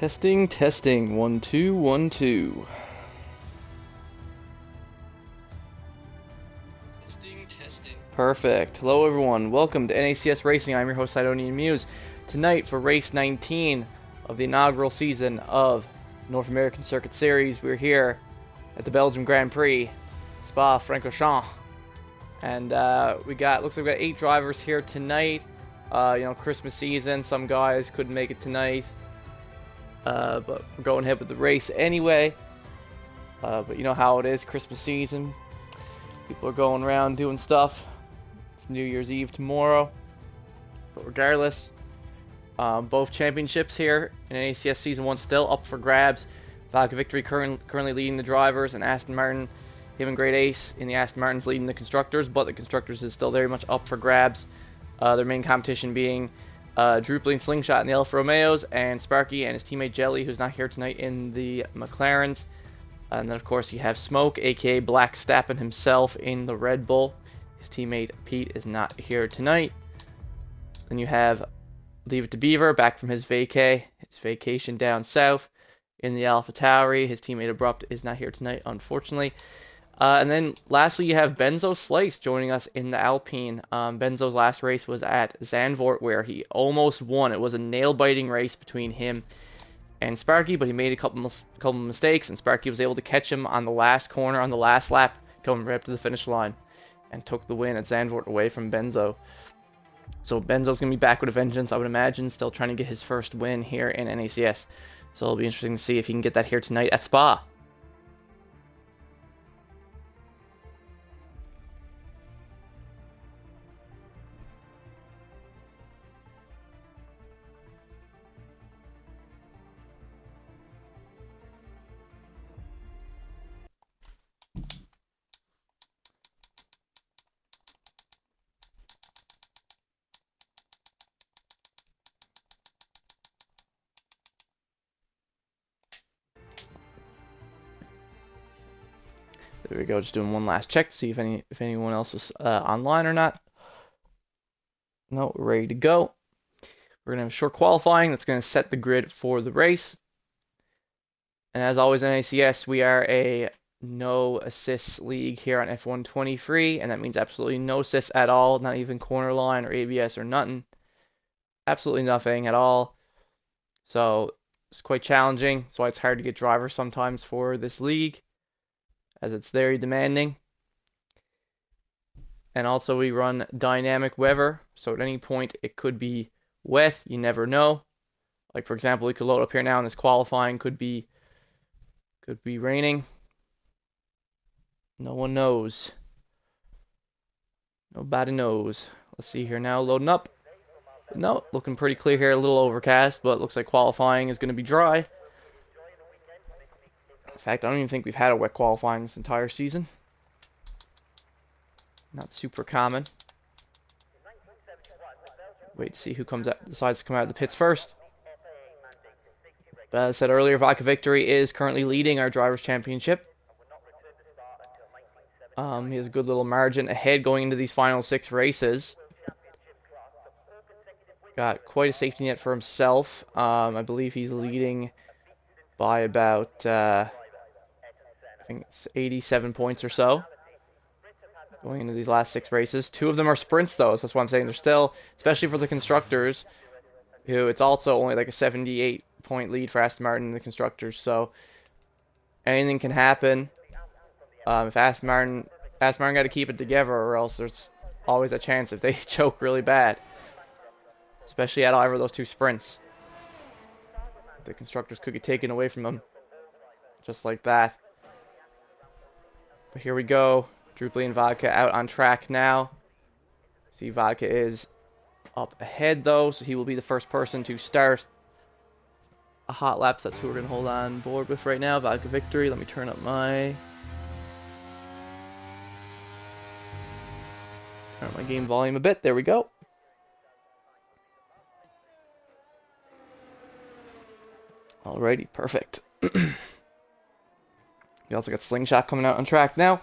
Testing, testing, 1 2 1 2. Testing, testing. Perfect. Hello everyone, welcome to NACS Racing. I'm your host Sidonian Muse. Tonight for race 19 of the inaugural season of North American Circuit Series, we're here at the Belgium Grand Prix, Spa-Francorchamps. And looks like we got 8 drivers here tonight. Christmas season, some guys couldn't make it tonight. But we're going ahead with the race anyway. But you know how it is, Christmas season. People are going around doing stuff. It's New Year's Eve tomorrow. But regardless, both championships here in NACS Season 1 still up for grabs. Vodka Victory currently leading the drivers, and Aston Martin, him and Great Ace in the Aston Martins leading the constructors, but the constructors is still very much up for grabs. Their main competition being Druply and Slingshot in the Alfa Romeos, and Sparky and his teammate Jelly, who's not here tonight, in the McLarens. And then of course you have Smoke, aka Black Stappen himself, in the Red Bull. His teammate Pete is not here tonight. Then you have Leave It to Beaver, back from his vacation down south, in the Alpha Tauri. His teammate Abrupt is not here tonight, unfortunately. And then lastly, you have Benzo Slice joining us in the Alpine. Benzo's last race was at Zandvoort, where he almost won. It was a nail-biting race between him and Sparky, but he made a couple mistakes, and Sparky was able to catch him on the last corner, on the last lap, coming right up to the finish line, and took the win at Zandvoort away from Benzo. So Benzo's going to be back with a vengeance, I would imagine, still trying to get his first win here in NACS. So it'll be interesting to see if he can get that here tonight at Spa. There we go, just doing one last check to see if anyone else was online or not. No, we're ready to go. We're going to have a short qualifying that's going to set the grid for the race. And as always in NACS, we are a no assists league here on F123, and that means absolutely no assists at all, not even corner line or ABS or nothing. Absolutely nothing at all. So it's quite challenging. That's why it's hard to get drivers sometimes for this league, as it's very demanding. And also we run dynamic weather, so at any point it could be wet, you never know. Like for example, we could load up here now and this qualifying could be raining. No one knows. Nobody knows. Let's see here now, loading up. No, looking pretty clear here, a little overcast, but it looks like qualifying is going to be dry. In fact, I don't even think we've had a wet qualifying this entire season. Not super common. Wait to see who decides to come out of the pits first. But as I said earlier, Vodka Victory is currently leading our Drivers' Championship. He has a good little margin ahead going into these final 6 races. Got quite a safety net for himself. I believe he's leading by about, I think it's 87 points or so, going into these last 6 races. 2 of them are sprints, though, so that's why I'm saying they're still, especially for the constructors, who it's also only like a 78-point lead for Aston Martin and the constructors, so anything can happen. If Aston Martin got to keep it together, or else there's always a chance if they choke really bad, especially at either of those 2 sprints. The constructors could get taken away from them, just like that. But here we go. Druply and Vodka out on track now. See, Vodka is up ahead though, so he will be the first person to start a hot lap. So that's who we're going to hold on board with right now. Vodka Victory. Let me turn up my game volume a bit. There we go. Alrighty, perfect. We also got Slingshot coming out on track now.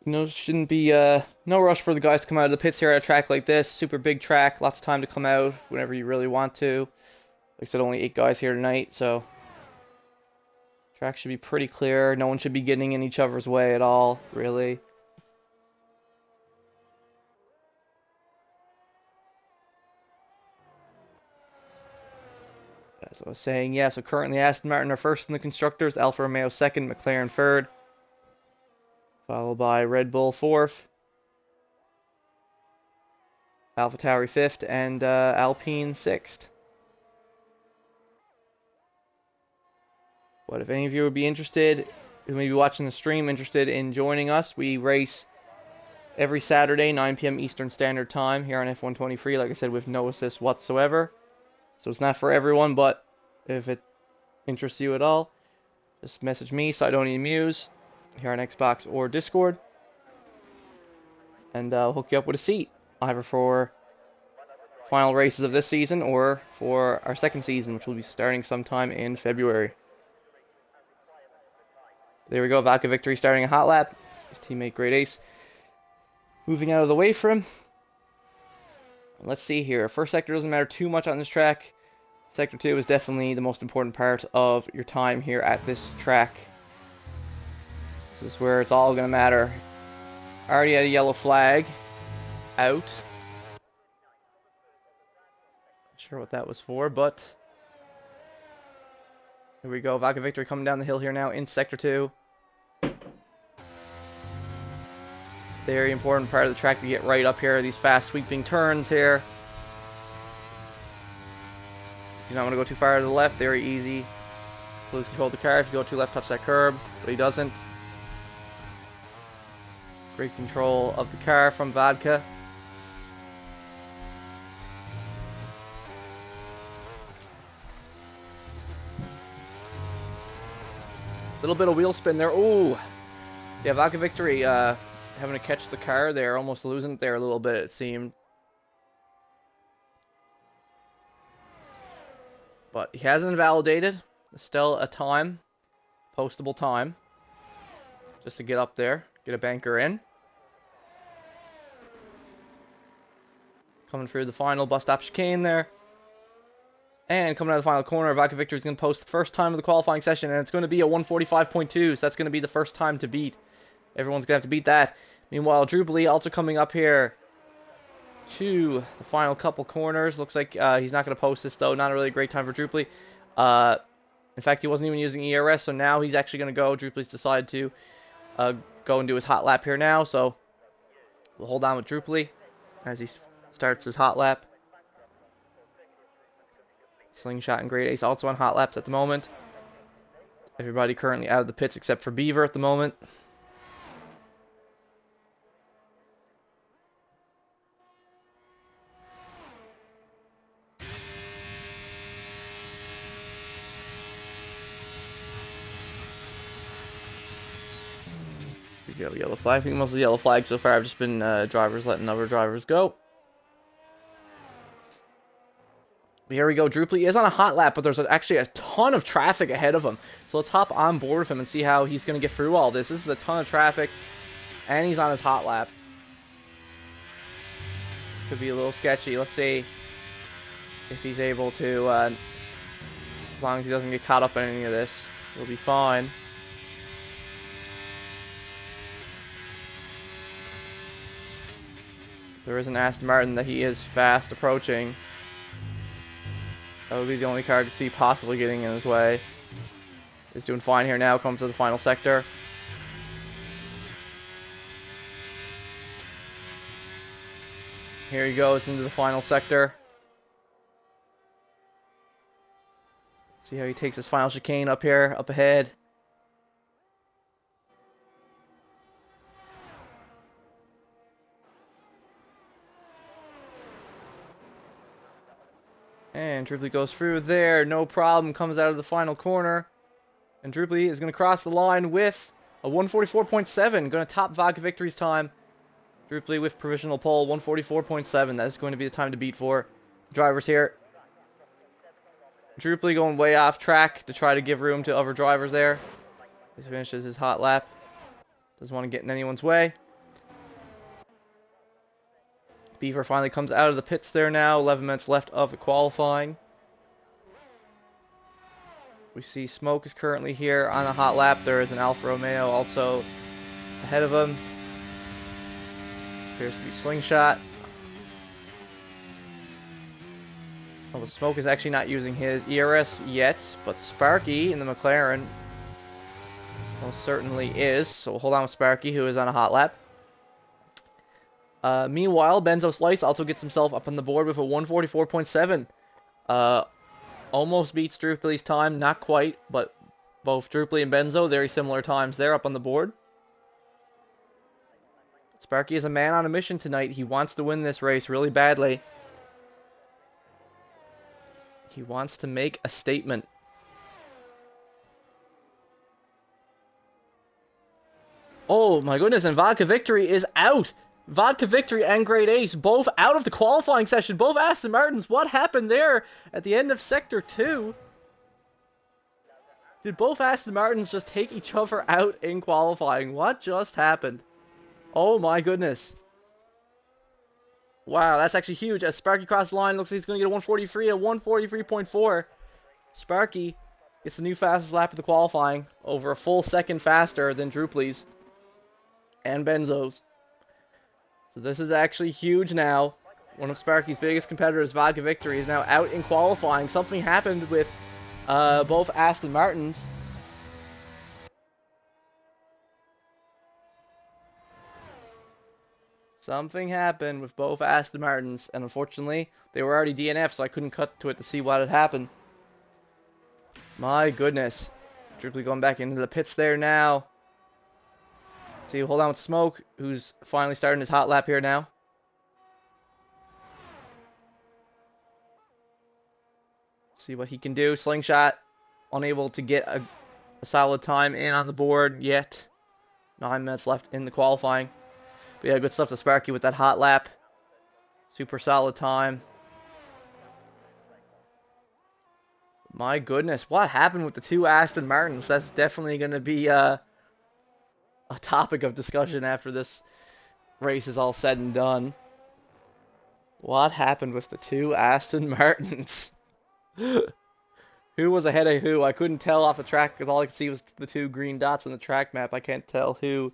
Shouldn't be no rush for the guys to come out of the pits here at a track like this. Super big track, lots of time to come out whenever you really want to. Like I said, only 8 guys here tonight, so track should be pretty clear. No one should be getting in each other's way at all, really. As I was saying, yeah, so currently Aston Martin are first in the constructors, Alfa Romeo second, McLaren third, followed by Red Bull fourth, AlphaTauri fifth, and Alpine sixth. But if any of you would be interested, who may be watching the stream, interested in joining us, we race every Saturday, 9 p.m. Eastern Standard Time here on F123, like I said, with no assist whatsoever. So it's not for everyone, but if it interests you at all, just message me, Sidonian Muse, here on Xbox or Discord, and I'll hook you up with a seat, either for final races of this season or for our second season, which will be starting sometime in February. There we go, Vodka Victory starting a hot lap. His teammate Great Ace moving out of the way for him. Let's see here. First sector doesn't matter too much on this track. Sector 2 is definitely the most important part of your time here at this track. This is where it's all going to matter. Already had a yellow flag out. Not sure what that was for, but here we go. Vodka Victory coming down the hill here now in Sector 2. Very important part of the track to get right up here. These fast sweeping turns here. You don't want to go too far to the left. Very easy. Lose control of the car. If you go too left, touch that curb. But he doesn't. Great control of the car from Vodka. Little bit of wheel spin there. Ooh. Yeah, Vodka Victory having to catch the car there. Almost losing it there a little bit, it seemed. But he hasn't invalidated. There's still a time. Postable time. Just to get up there. Get a banker in. Coming through the final bus stop chicane there. And coming out of the final corner, Vodka Victory is going to post the first time of the qualifying session. And it's going to be a 145.2. So that's going to be the first time to beat. Everyone's going to have to beat that. Meanwhile, Drupally also coming up here to the final couple corners. Looks like he's not going to post this, though. Not a really great time for Drupally. In fact, he wasn't even using ERS, so now he's actually going to go. Drupally's decided to go and do his hot lap here now, so we'll hold on with Drupally as he starts his hot lap. Slingshot and Great Ace also on hot laps at the moment. Everybody currently out of the pits except for Beaver at the moment. Here we go, yellow flag. I think mostly yellow flag so far. I've just been drivers letting other drivers go. Here we go. Drupally is on a hot lap, but there's actually a ton of traffic ahead of him. So let's hop on board with him and see how he's going to get through all this. This is a ton of traffic, and he's on his hot lap. This could be a little sketchy. Let's see if he's able to, as long as he doesn't get caught up in any of this, he'll be fine. There is an Aston Martin that he is fast approaching. That would be the only car I could see possibly getting in his way. He's doing fine here now, comes to the final sector. Here he goes into the final sector. See how he takes his final chicane up here, up ahead. And Drupally goes through there, no problem, comes out of the final corner. And Drupally is going to cross the line with a 144.7, going to top Vodka Victory's time. Drupally with provisional pole, 144.7, that is going to be the time to beat for drivers here. Drupally going way off track to try to give room to other drivers there. He finishes his hot lap. Doesn't want to get in anyone's way. Beaver finally comes out of the pits there now. 11 minutes left of the qualifying. We see Smoke is currently here on a hot lap. There is an Alfa Romeo also ahead of him. Appears to be Slingshot. Well, the Smoke is actually not using his ERS yet, but Sparky in the McLaren most certainly is. So we'll hold on with Sparky, who is on a hot lap. Meanwhile, Benzo Slice also gets himself up on the board with a 144.7. Almost beats Drupely's time, not quite, but both Drupely and Benzo, very similar times there up on the board. Sparky is a man on a mission tonight. He wants to win this race really badly. He wants to make a statement. Oh my goodness, and Vodka Victory is out! Vodka Victory and Great Ace, both out of the qualifying session. Both Aston Martins. What happened there at the end of Sector 2? Did both Aston Martins just take each other out in qualifying? What just happened? Oh my goodness. Wow, that's actually huge. As Sparky crosses the line, looks like he's going to get a 143, a 143.4. Sparky gets the new fastest lap of the qualifying, over a full second faster than Drupely's and Benzo's. So this is actually huge now. One of Sparky's biggest competitors, Vodka Victory, is now out in qualifying. Something happened with both Aston Martins. Something happened with both Aston Martins, and unfortunately, they were already DNF, so I couldn't cut to it to see what had happened. My goodness. Drupely going back into the pits there now. See, hold on with Smoke, who's finally starting his hot lap here now. See what he can do. Slingshot, unable to get a solid time in on the board yet. 9 minutes left in the qualifying. But yeah, good stuff to Sparky with that hot lap. Super solid time. My goodness, what happened with the two Aston Martins? That's definitely going to be a topic of discussion after this race is all said and done. What happened with the two Aston Martins? Who was ahead of who? I couldn't tell off the track because all I could see was the two green dots on the track map. I can't tell who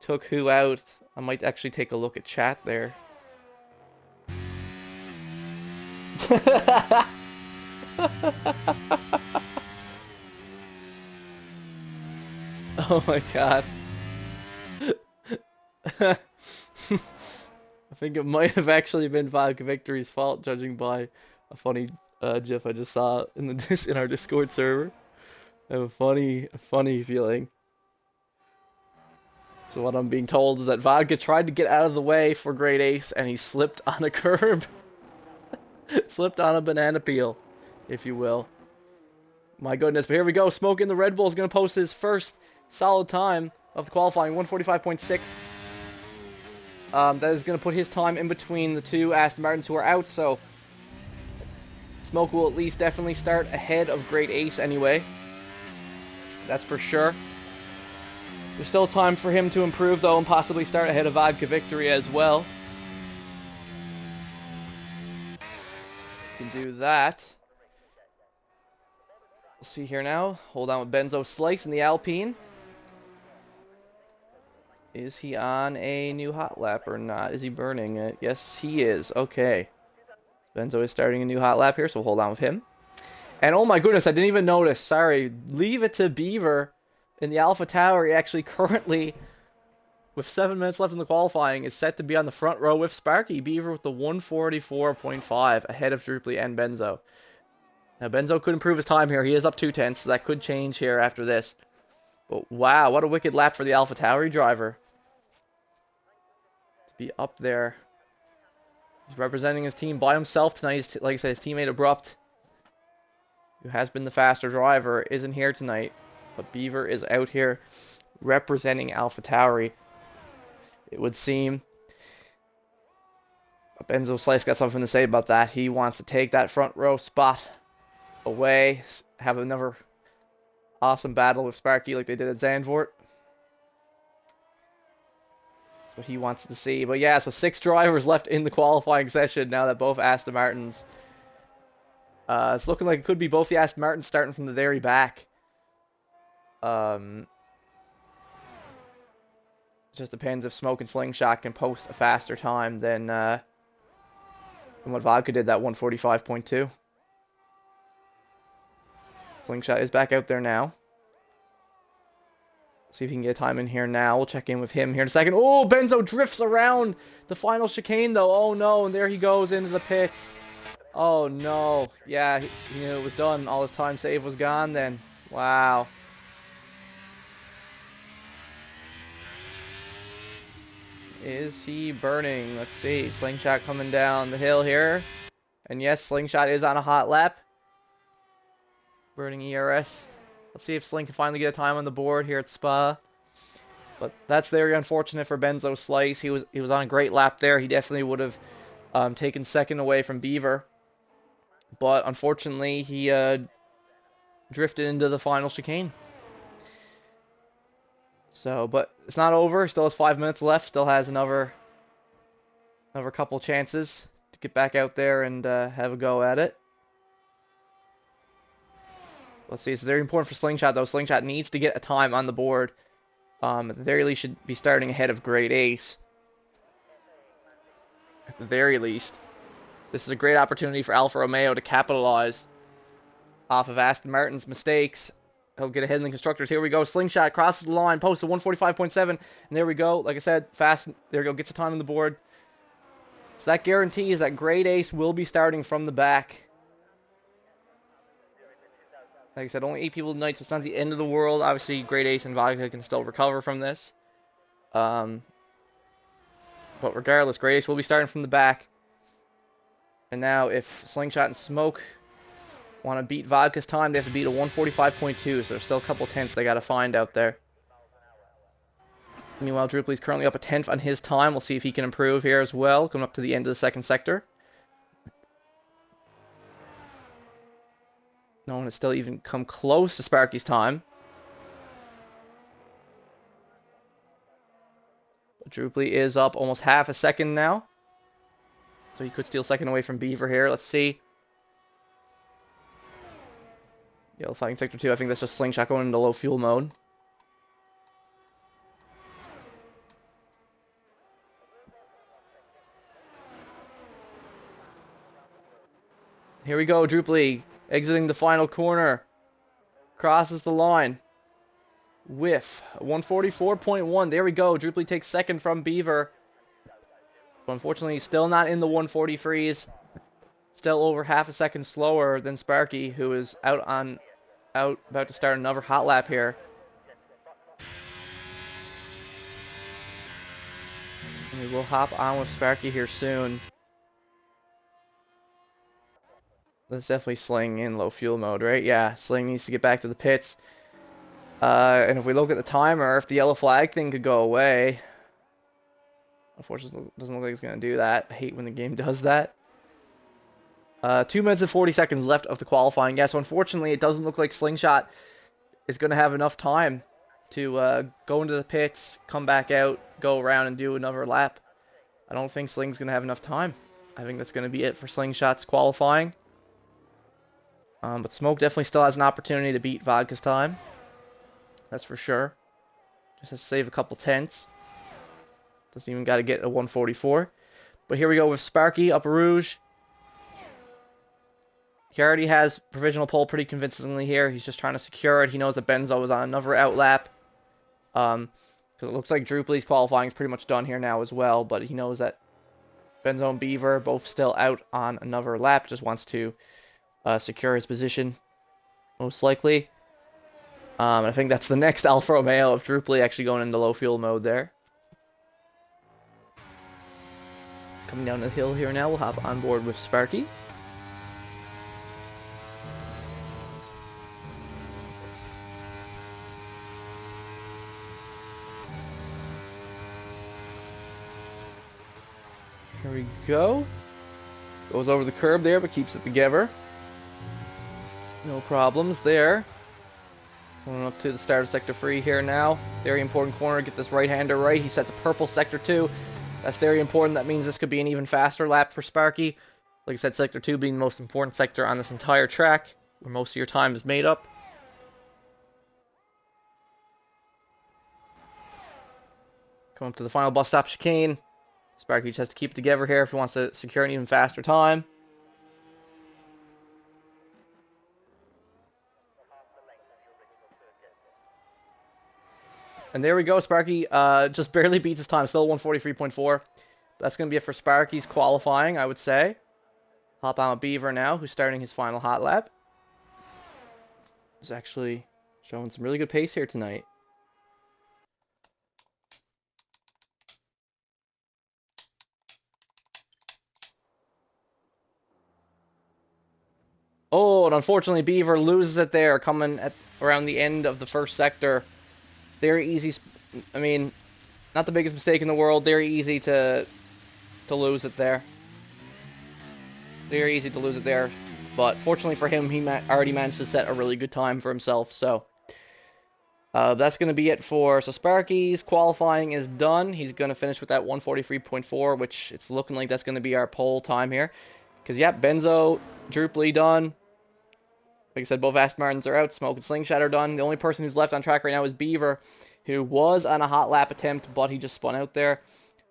took who out. I might actually take a look at chat there. Oh my god. I think it might have actually been Vodka Victory's fault, judging by a funny GIF I just saw in our Discord server. I have a funny feeling. So what I'm being told is that Vodka tried to get out of the way for Great Ace, and he slipped on a curb. Slipped on a banana peel, if you will. My goodness, but here we go. Smoke in the Red Bull is going to post his first solid time of the qualifying, 145.6. That is going to put his time in between the two Aston Martins who are out, so Smoke will at least definitely start ahead of Great Ace anyway. That's for sure. There's still time for him to improve, though, and possibly start ahead of Vodka Victory as well. Can do that. We'll see here now. Hold on with Benzo Slice in the Alpine. Is he on a new hot lap or not? Is he burning it? Yes, he is. Okay. Benzo is starting a new hot lap here, so we'll hold on with him. And oh my goodness, I didn't even notice. Sorry. Leave it to Beaver in the Alpha Tower. He actually currently, with 7 minutes left in the qualifying, is set to be on the front row with Sparky. Beaver with the 144.5 ahead of Drupely and Benzo. Now, Benzo could improve his time here. He is up 2/10, so that could change here after this. But wow, what a wicked lap for the Alpha Tauri driver. To be up there. He's representing his team by himself tonight. Like I said, his teammate Abrupt, who has been the faster driver, isn't here tonight. But Beaver is out here representing Alpha Tauri, it would seem. Benzo Slice got something to say about that. He wants to take that front row spot away, have another awesome battle with Sparky like they did at Zandvoort. what he wants to see. But yeah, so 6 drivers left in the qualifying session now that both Aston Martins. It's looking like it could be both the Aston Martins starting from the very back. Just depends if Smoke and Slingshot can post a faster time than what Vodka did, that 145.2. Slingshot is back out there now. See if he can get a time in here now. We'll check in with him here in a second. Oh, Benzo drifts around the final chicane, though. Oh, no, and there he goes into the pits. Oh, no. Yeah, he knew it was done. All his time save was gone then. Wow. Is he burning? Let's see. Slingshot coming down the hill here. And yes, Slingshot is on a hot lap. Burning ERS. Let's see if Sling can finally get a time on the board here at Spa. But that's very unfortunate for Benzo Slice. He was on a great lap there. He definitely would have taken second away from Beaver. But unfortunately, he drifted into the final chicane. So, but it's not over. Still has 5 minutes left. Still has another couple chances to get back out there and have a go at it. Let's see. It's very important for Slingshot, though. Slingshot needs to get a time on the board. At the very least, should be starting ahead of Great Ace. At the very least. This is a great opportunity for Alfa Romeo to capitalize off of Aston Martin's mistakes. He'll get ahead in the constructors. Here we go. Slingshot crosses the line, posts a 145.7. And there we go. Like I said, fast. There we go. Gets a time on the board. So that guarantees that Great Ace will be starting from the back. Like I said, only 8 people tonight, so it's not the end of the world. Obviously, Great Ace and Vodka can still recover from this. But regardless, Great Ace will be starting from the back. And now, if Slingshot and Smoke want to beat Vodka's time, they have to beat a 145.2. So there's still a couple tenths they got to find out there. Meanwhile, Drupely's currently up a tenth on his time. We'll see if he can improve here as well, coming up to the end of the second sector. No one has still even come close to Sparky's time. But Drupely is up almost half a second now. So he could steal second away from Beaver here. Let's see. Yellow flagging sector 2. I think that's just Slingshot going into low fuel mode. Here we go, Drupely exiting the final corner. Crosses the line. Whiff. 144.1. There we go. Drupely takes second from Beaver. But unfortunately, still not in the 140 freeze. Still over half a second slower than Sparky, who is about to start another hot lap here. And we will hop on with Sparky here soon. That's definitely Sling in low fuel mode, right? Yeah, Sling needs to get back to the pits. And if we look at the timer, if the yellow flag thing could go away. Unfortunately, it doesn't look like it's going to do that. I hate when the game does that. 2 minutes and 40 seconds left of the qualifying. Yeah, so unfortunately, it doesn't look like Slingshot is going to have enough time to go into the pits, come back out, go around, and do another lap. I don't think Sling's going to have enough time. I think that's going to be it for Slingshot's qualifying. But Smoke definitely still has an opportunity to beat Vodka's time. That's for sure. Just has to save a couple tenths. Doesn't even got to get a 144. But here we go with Sparky, Upper Rouge. He already has provisional pole pretty convincingly here. He's just trying to secure it. He knows that Benzo is on another outlap. Because it looks like Drupely's qualifying is pretty much done here now as well. But he knows that Benzo and Beaver both still out on another lap. Just wants to secure his position, most likely. I think that's the next Alfa Romeo of Drupely actually going into low fuel mode there. Coming down the hill here now, we'll hop on board with Sparky. Here we go. Goes over the curb there, but keeps it together. No problems there. Going up to the start of sector 3 here now. Very important corner. Get this right-hander right. He sets a purple sector 2. That's very important. That means this could be an even faster lap for Sparky. Like I said, sector 2 being the most important sector on this entire track, where most of your time is made up. Come up to the final bus stop chicane. Sparky just has to keep it together here if he wants to secure an even faster time. And there we go. Sparky just barely beats his time. Still 143.4. That's going to be it for Sparky's qualifying, I would say. Hop on with Beaver now, who's starting his final hot lap. He's actually showing some really good pace here tonight. Oh, and unfortunately Beaver loses it there, coming at around the end of the first sector. Very easy. I mean, not the biggest mistake in the world. Very easy to lose it there. Very easy to lose it there. But fortunately for him, he already managed to set a really good time for himself. So that's going to be it for... So Sparky's qualifying is done. He's going to finish with that 143.4, which it's looking like that's going to be our pole time here. Because, yeah, Benzo, Drupely done. Like I said, both Aston Martins are out. Smoke and Slingshot are done. The only person who's left on track right now is Beaver, who was on a hot lap attempt, but he just spun out there.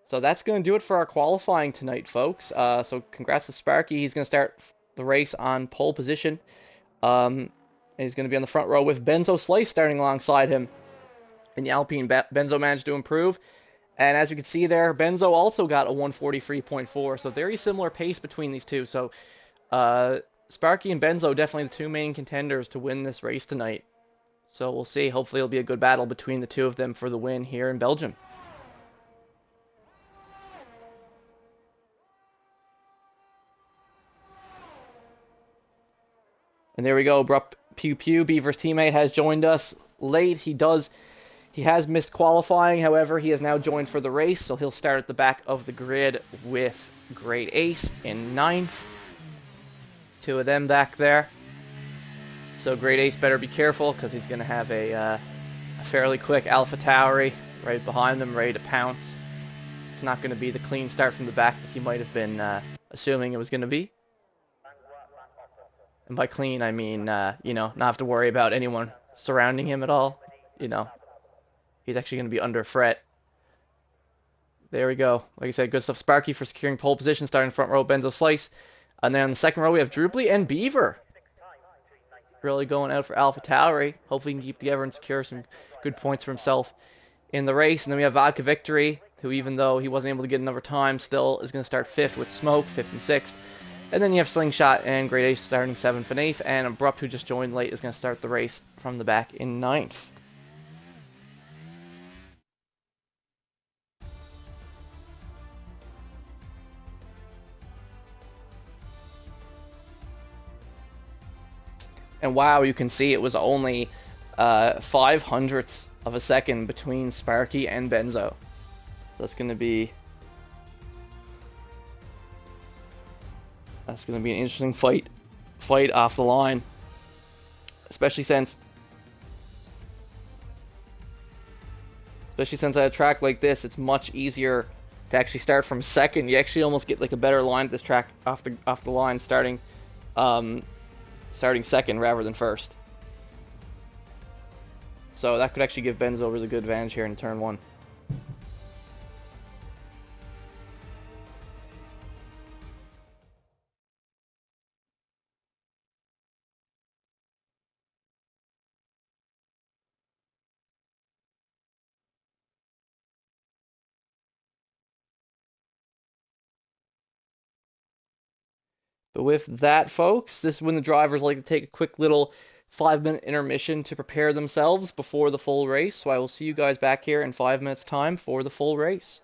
So that's going to do it for our qualifying tonight, folks. So congrats to Sparky. He's going to start the race on pole position. And he's going to be on the front row with Benzo Slice starting alongside him. In the Alpine, Benzo managed to improve. And as you can see there, Benzo also got a 143.4. So very similar pace between these two. So Sparky and Benzo definitely the two main contenders to win this race tonight. So we'll see. Hopefully it'll be a good battle between the two of them for the win here in Belgium. And there we go. Abrupt Pew Pew, Beaver's teammate, has joined us late. He has missed qualifying. However, he has now joined for the race, so he'll start at the back of the grid with Great Ace in 9th. Two of them back there. So Great Ace better be careful, because he's going to have a fairly quick Alpha Tauri right behind them, ready to pounce. It's not going to be the clean start from the back that he might have been assuming it was going to be. And by clean, I mean, you know, not have to worry about anyone surrounding him at all. You know, he's actually going to be under threat. There we go. Like I said, good stuff. Sparky for securing pole position, starting front row, Benzo Slice. And then on the second row, we have Drupely and Beaver. Really going out for Alpha Tauri. Hopefully he can keep together and secure some good points for himself in the race. And then we have Vodka Victory, who even though he wasn't able to get another time, still is going to start 5th with Smoke, 5th and 6th. And then you have Slingshot and Great Ace starting 7th and 8th. And Abrupt, who just joined late, is going to start the race from the back in 9th. And wow, you can see it was only 0.05 of a second between Sparky and Benzo. That's going to be an interesting fight off the line, especially since at a track like this, it's much easier to actually start from second. You actually almost get like a better line at this track off the line, starting second rather than first. So that could actually give Benzo a really good advantage here in turn 1. But with that, folks, this is when the drivers like to take a quick little 5-minute intermission to prepare themselves before the full race. So I will see you guys back here in 5 minutes' time for the full race.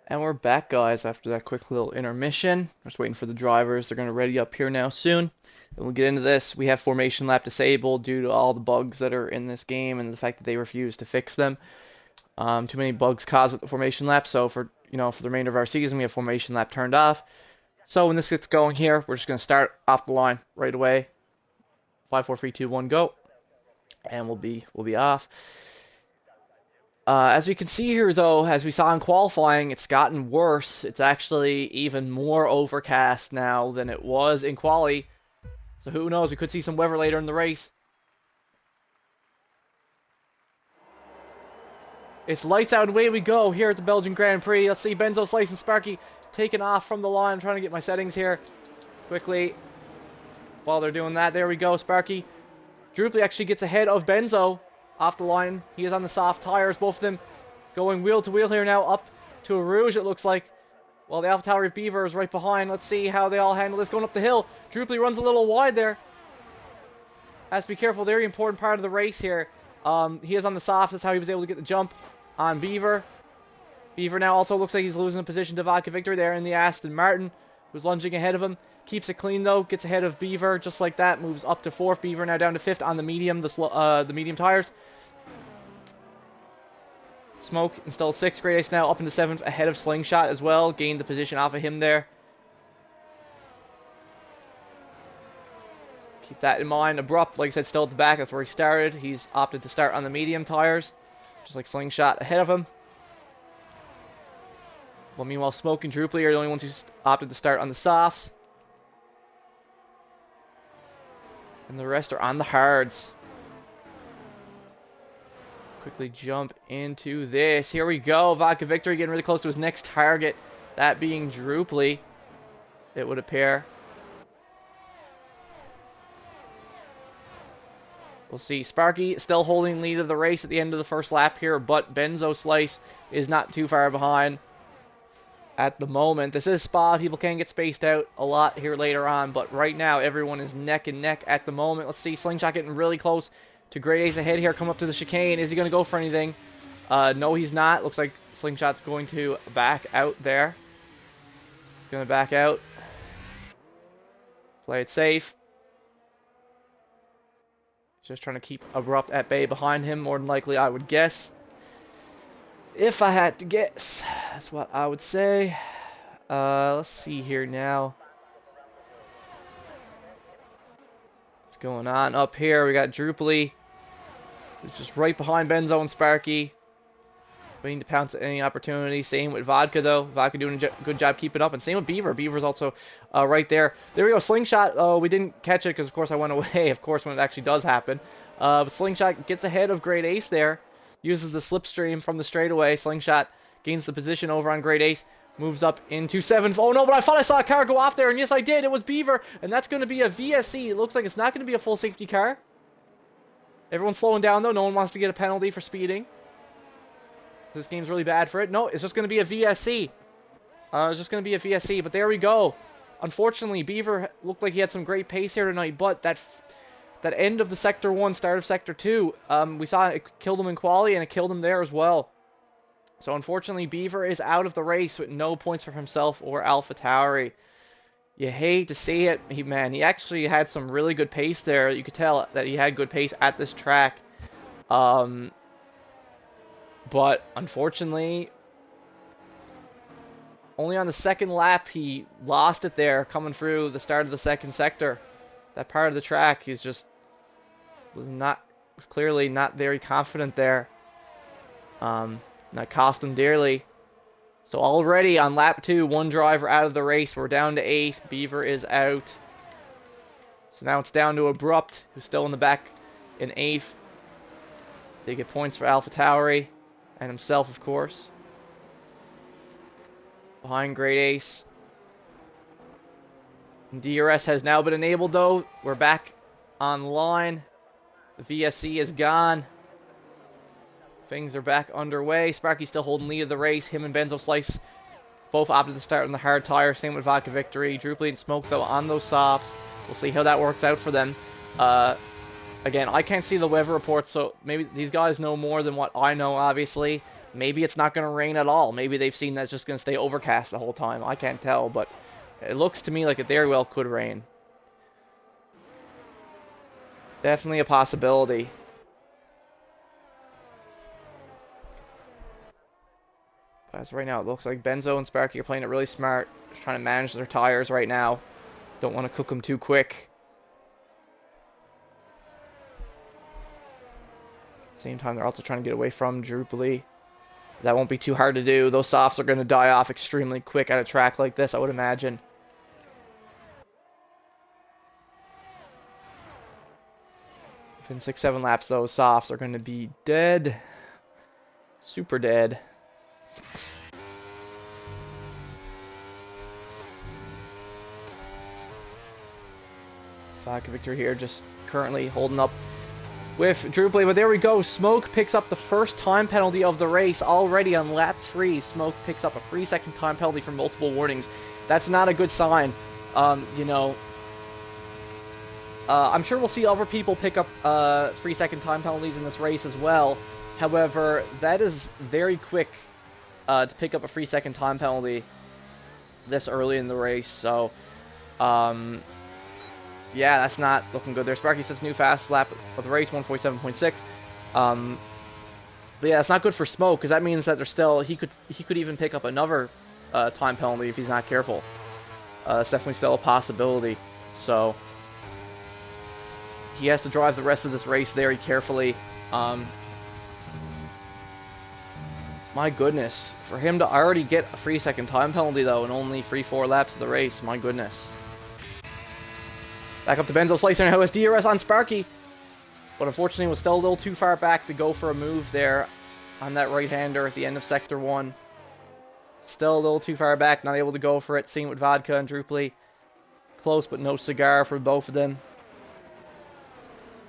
And we're back, guys, after that quick little intermission. Just waiting for the drivers. They're going to ready up here now soon. And we'll get into this. We have formation lap disabled due to all the bugs that are in this game and the fact that they refuse to fix them. Too many bugs caused with the formation lap. So for the remainder of our season, we have formation lap turned off. So when this gets going here, we're just going to start off the line right away. 5, 4, 3, 2, 1, go. And we'll be off. As we can see here, though, as we saw in qualifying, it's gotten worse. It's actually even more overcast now than it was in quali. So who knows? We could see some weather later in the race. It's lights out and away we go here at the Belgian Grand Prix. Let's see Benzo, Slice, and Sparky taking off from the line. I'm trying to get my settings here quickly. While they're doing that, there we go. Sparky. Druply actually gets ahead of Benzo. Off the line, he is on the soft tires, both of them going wheel to wheel here now, up to a Rouge it looks like. Well, the AlphaTauri Beaver is right behind. Let's see how they all handle this going up the hill. Druply runs a little wide there. Has to be careful, very important part of the race here. He is on the softs, that's how he was able to get the jump on Beaver. Beaver now also looks like he's losing a position to Vodka Victory there in the Aston Martin, who's lunging ahead of him. Keeps it clean though, gets ahead of Beaver just like that, moves up to 4th. Beaver now down to 5th on the medium, the medium tires. Smoke installed 6th. Great Ace now up into 7th, ahead of Slingshot as well. Gained the position off of him there. Keep that in mind. Abrupt, like I said, still at the back. That's where he started. He's opted to start on the medium tires, just like Slingshot ahead of him. Well, meanwhile, Smoke and Druply are the only ones who opted to start on the softs. And the rest are on the hards. Quickly jump into this. Here we go. Vodka Victory getting really close to his next target. That being Druply, it would appear. We'll see. Sparky still holding lead of the race at the end of the first lap here, but Benzo Slice is not too far behind at the moment. This is Spa. People can get spaced out a lot here later on, but right now everyone is neck and neck at the moment. Let's see. Slingshot getting really close to Great Ace ahead here. Come up to the chicane. Is he going to go for anything? No, he's not. Looks like Slingshot's going to back out there. Going to back out. Play it safe. Just trying to keep Abrupt at bay behind him, more than likely, I would guess. If I had to guess, that's what I would say. Let's see here now. What's going on up here? We got Druply, who's just right behind Benzo and Sparky, waiting to pounce at any opportunity. Same with Vodka, though. Vodka doing a good job keeping up. And same with Beaver. Beaver's also right there. There we go. Slingshot. Oh, we didn't catch it because, of course, I went away, of course, when it actually does happen. But Slingshot gets ahead of Great Ace there. Uses the slipstream from the straightaway. Slingshot gains the position over on Great Ace. Moves up into 7th. Oh, no, but I thought I saw a car go off there. And yes, I did. It was Beaver. And that's going to be a VSC. It looks like it's not going to be a full safety car. Everyone's slowing down, though. No one wants to get a penalty for speeding. This game's really bad for it. No, it's just going to be a VSC. It's just going to be a VSC. But there we go. Unfortunately, Beaver looked like he had some great pace here tonight. But that end of the Sector 1, start of Sector 2, we saw it killed him in quali, and it killed him there as well. So unfortunately, Beaver is out of the race with no points for himself or AlphaTauri. You hate to see it. He actually had some really good pace there. You could tell that he had good pace at this track. But unfortunately, only on the second lap he lost it there, coming through the start of the second sector. That part of the track, he's just was clearly not very confident there. That cost him dearly. So already on lap 2, one driver out of the race. We're down to 8. Beaver is out. So now it's down to Abrupt, who's still in the back in 8th. They get points for AlphaTauri and himself, of course. Behind Great Ace. And DRS has now been enabled, though. We're back online. The VSC is gone. Things are back underway. Sparky's still holding lead of the race. Him and Benzo Slice both opted to start on the hard tire. Same with Vodka Victory. Druply and Smoke, though, on those softs. We'll see how that works out for them. Again, I can't see the weather reports, so maybe these guys know more than what I know, obviously. maybe it's not going to rain at all. Maybe they've seen that it's just going to stay overcast the whole time. I can't tell, but it looks to me like it very well could rain. Definitely a possibility. As right now, it looks like Benzo and Sparky are playing it really smart. Just trying to manage their tires right now. Don't want to cook them too quick. At the same time, they're also trying to get away from Drupally. That won't be too hard to do. Those softs are going to die off extremely quick at a track like this, I would imagine. Within 6-7 laps, those softs are going to be dead. Super dead. Vodka Victory here, just currently holding up with Drupally. But there we go. Smoke picks up the first time penalty of the race already on lap 3. Smoke picks up a 3-second time penalty for multiple warnings. That's not a good sign. You know, I'm sure we'll see other people pick up 3-second time penalties in this race as well. However, that is very quick to pick up a 3-second time penalty this early in the race. So, yeah, that's not looking good there. Sparky sets new fast lap of the race, 147.6. But yeah, it's not good for Smoke, because that means that there's still he could even pick up another time penalty if he's not careful. It's definitely still a possibility. So he has to drive the rest of this race very carefully. My goodness, for him to already get a 3-second time penalty though in only 3-4 laps of the race, my goodness. Back up to Benzo Slicer now has DRS on Sparky. But unfortunately was still a little too far back to go for a move there on that right-hander at the end of Sector 1. Still a little too far back, not able to go for it. Same with Vodka and Drupally. Close but no cigar for both of them.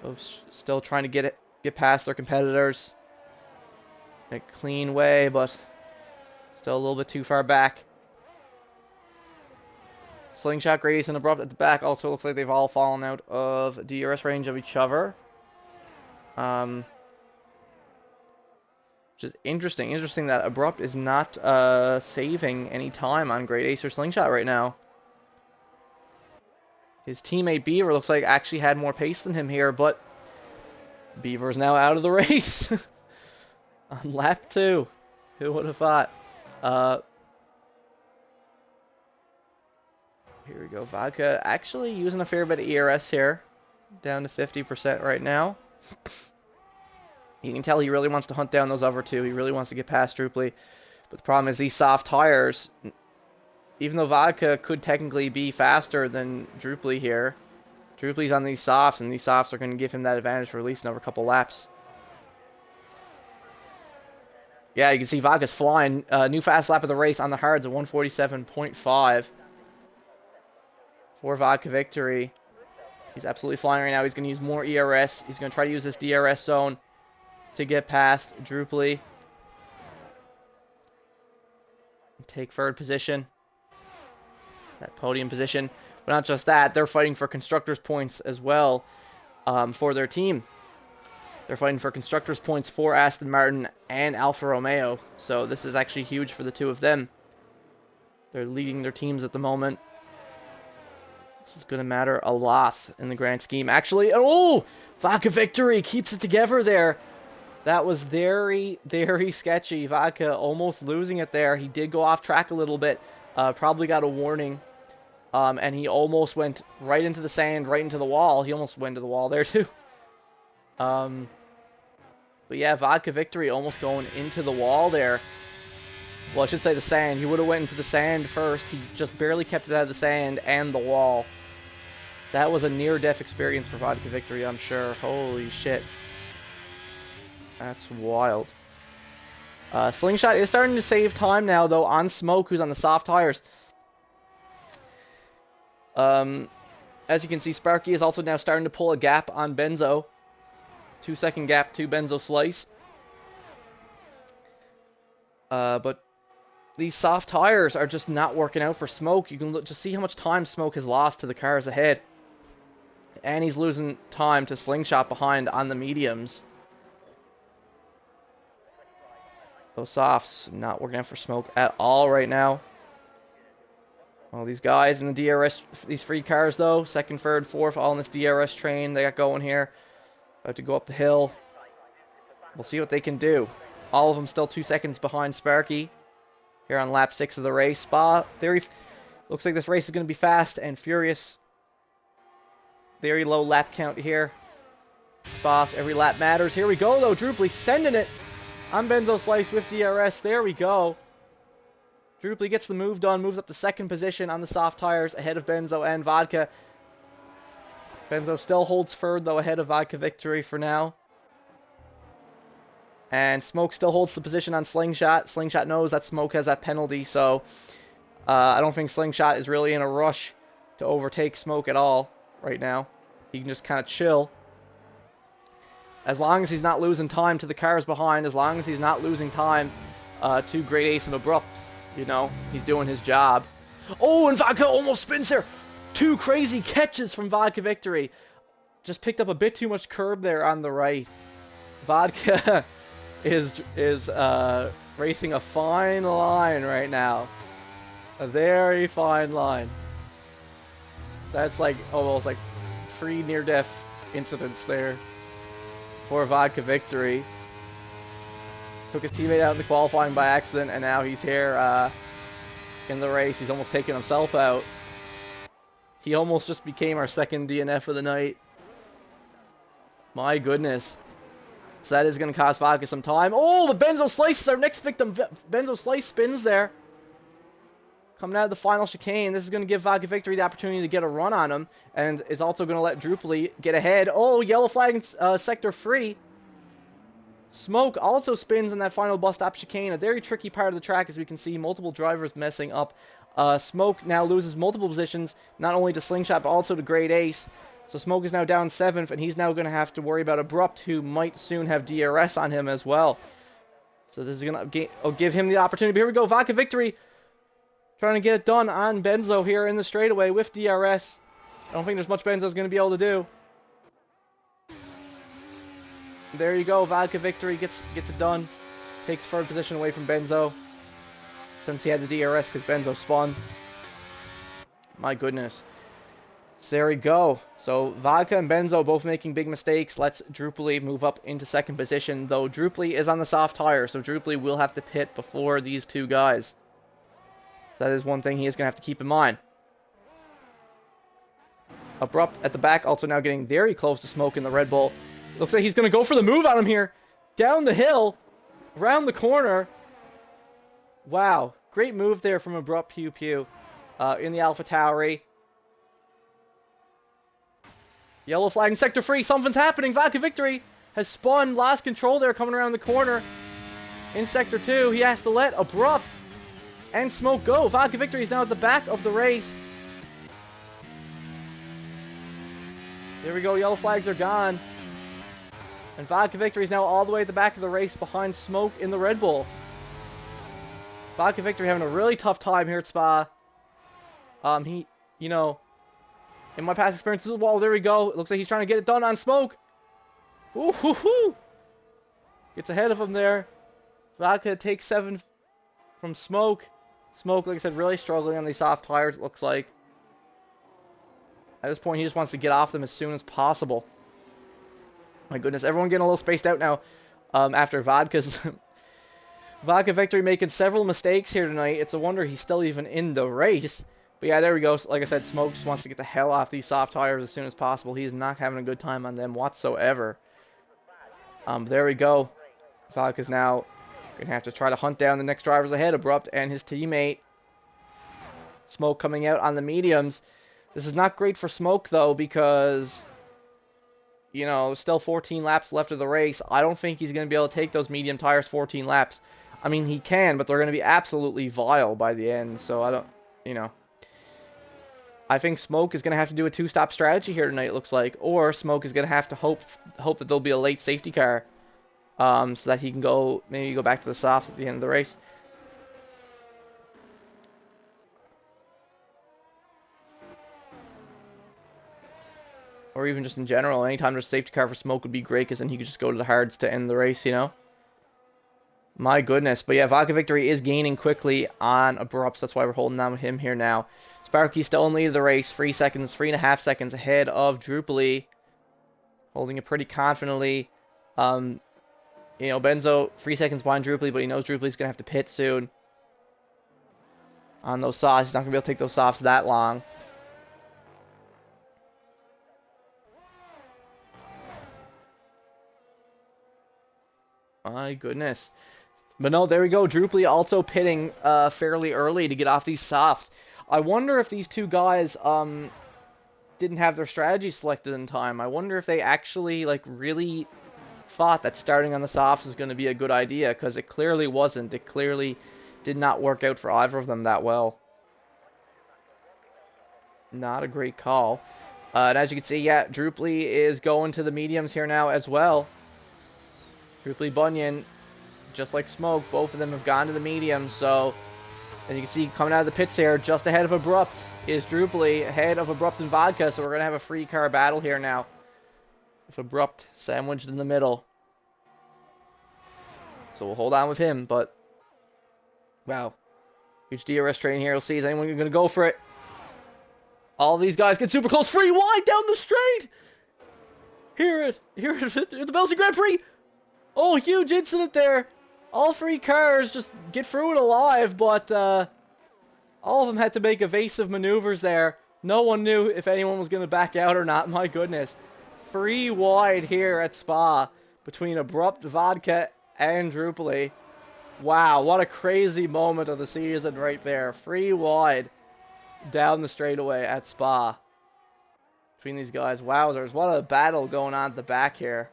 Both still trying to get past their competitors. In a clean way, but still a little bit too far back. Slingshot, Grace, and Abrupt at the back also looks like they've all fallen out of DRS range of each other. Which is interesting. Interesting that Abrupt is not saving any time on Great Ace or Slingshot right now. His teammate Beaver looks like actually had more pace than him here, but Beaver is now out of the race. On lap 2. Who would have thought? Here we go. Vodka actually using a fair bit of ERS here. Down to 50% right now. You can tell he really wants to hunt down those other two. He really wants to get past Drupally. But the problem is these soft tires, even though Vodka could technically be faster than Drupally here, Drupally's on these softs, and these softs are going to give him that advantage for at least another couple laps. Yeah, you can see Vodka's flying. New fast lap of the race on the hards at 147.5. For Vodka Victory. He's absolutely flying right now. He's going to use more ERS. He's going to try to use this DRS zone to get past Drupally. Take third position. That podium position. But not just that, they're fighting for Constructors' points as well for their team. They're fighting for Constructors' points for Aston Martin and Alfa Romeo. So this is actually huge for the two of them. They're leading their teams at the moment. This is going to matter a lot in the grand scheme. Actually, oh! Vodka Victory keeps it together there. That was very, very sketchy. Vodka almost losing it there. He did go off track a little bit. Probably got a warning. And he almost went right into the sand, right into the wall. He almost went to the wall there too. But yeah, Vodka Victory almost going into the wall there. Well, I should say the sand. He would have went into the sand first. He just barely kept it out of the sand and the wall. That was a near-death experience for Vodka Victory, I'm sure. Holy shit. That's wild. Slingshot is starting to save time now, though, on Smoke, who's on the soft tires. As you can see, Sparky is also now starting to pull a gap on Benzo. 2-second gap to Benzo Slice. But these soft tires are just not working out for Smoke. You can just see how much time Smoke has lost to the cars ahead. And he's losing time to Slingshot behind on the mediums. Those softs not working out for Smoke at all right now. All these guys in the DRS, these free cars though, second, third, fourth, all in this DRS train they got going here. About to go up the hill. We'll see what they can do. All of them still 2 seconds behind Sparky. Here on lap 6 of the race. Spa, very, looks like this race is going to be fast and furious. Very low lap count here. Spa, every lap matters. Here we go though, Druply sending it on Benzo Slice with DRS. There we go. Druply gets the move done, moves up to second position on the soft tires ahead of Benzo and Vodka. Benzo still holds third though ahead of Vodka Victory for now. And Smoke still holds the position on Slingshot. Slingshot knows that Smoke has that penalty, so I don't think Slingshot is really in a rush to overtake Smoke at all right now. He can just kind of chill. As long as he's not losing time to the cars behind, as long as he's not losing time to Great Ace and Abrupt, you know, he's doing his job. Oh, and Vodka almost spins there. 2 crazy catches from Vodka Victory. Just picked up a bit too much curb there on the right. Vodka is racing a fine line right now. A very fine line. That's like almost like 3 near-death incidents there for Vodka Victory. Took his teammate out in the qualifying by accident, and now he's here in the race. He's almost taken himself out. He almost just became our second DNF of the night. My goodness. So that is going to cost Vodka some time. Oh, the Benzo Slice is our next victim. Benzo Slice spins there. Coming out of the final chicane. This is going to give Vodka Victory the opportunity to get a run on him. And is also going to let Druply get ahead. Oh, yellow flag in sector 3. Smoke also spins in that final bus stop chicane. A very tricky part of the track, as we can see. Multiple drivers messing up. Smoke now loses multiple positions. Not only to Slingshot, but also to Great Ace. So Smoke is now down 7th, and he's now going to have to worry about Abrupt, who might soon have DRS on him as well. So this is going to give him the opportunity. But here we go, Vodka Victory. Trying to get it done on Benzo here in the straightaway with DRS. I don't think there's much Benzo's going to be able to do. There you go, Vodka Victory gets it done. Takes third position away from Benzo. Since he had the DRS because Benzo spun. My goodness. So there we go. So Vodka and Benzo both making big mistakes. Let's Druply move up into second position. Though Druply is on the soft tire, so Druply will have to pit before these 2 guys. So that is one thing he is going to have to keep in mind. Abrupt at the back, also now getting very close to Smoke in the Red Bull. Looks like he's going to go for the move on him here. Down the hill. Around the corner. Wow. Great move there from Abrupt Pew Pew in the Alpha Tauri. Yellow flag in sector 3. Something's happening. Vodka Victory has spun. Lost control there coming around the corner. In sector 2, he has to let Abrupt and Smoke go. Vodka Victory is now at the back of the race. There we go. Yellow flags are gone. And Vodka Victory is now all the way at the back of the race behind Smoke in the Red Bull. Vodka Victory having a really tough time here at Spa. You know, in my past experiences, well, there we go. It looks like he's trying to get it done on Smoke. Ooh, hoo, hoo. Gets ahead of him there. Vodka takes 7 from Smoke. Smoke, like I said, really struggling on these soft tires, it looks like. At this point, he just wants to get off them as soon as possible. My goodness, everyone getting a little spaced out now after Vodka's... Vodka Victory making several mistakes here tonight. It's a wonder he's still even in the race. But yeah, there we go. Like I said, Smoke just wants to get the hell off these soft tires as soon as possible. He's not having a good time on them whatsoever. There we go. Vodka's now going to have to try to hunt down the next drivers ahead, Abrupt and his teammate. Smoke coming out on the mediums. This is not great for Smoke, though, because, you know, still 14 laps left of the race. I don't think he's going to be able to take those medium tires 14 laps. I mean, he can, but they're going to be absolutely vile by the end. So I don't, you know. I think Smoke is going to have to do a 2-stop strategy here tonight, it looks like. Or Smoke is going to have to hope that there'll be a late safety car. So that he can maybe go back to the softs at the end of the race. Or even just in general, anytime there's a safety car for Smoke would be great, because then he could just go to the hards to end the race, you know? My goodness. But yeah, Vodka Victory is gaining quickly on Abrupts. That's why we're holding on with him here now. Sparky's still in lead of the race. 3.5 seconds ahead of Drupally. Holding it pretty confidently. You know, Benzo 3 seconds behind Drupally, but he knows Drupally's going to have to pit soon. On those softs. He's not going to be able to take those softs that long. My goodness. But no, there we go. Drupally also pitting fairly early to get off these softs. I wonder if these two guys didn't have their strategy selected in time. I wonder if they actually like really thought that starting on the softs was going to be a good idea, because it clearly wasn't. It clearly did not work out for either of them that well. Not a great call. And as you can see, yeah, Drupally is going to the mediums here now as well. Drupally Bunyan, just like Smoke, both of them have gone to the mediums. So, and you can see coming out of the pits here, just ahead of Abrupt is Drupally, ahead of Abrupt and Vodka. So we're going to have a free car battle here now. With Abrupt sandwiched in the middle. So we'll hold on with him, but wow. Huge DRS train here. We'll see, is anyone going to go for it? All these guys get super close. Free wide down the straight. Here at the Belgian Grand Prix. Oh, huge incident there. All three cars just get through it alive, but all of them had to make evasive maneuvers there. No one knew if anyone was going to back out or not. My goodness. Free wide here at Spa between Abrupt, Vodka, and Drupally. Wow, what a crazy moment of the season right there. Free wide down the straightaway at Spa between these guys. Wowzers, what a battle going on at the back here.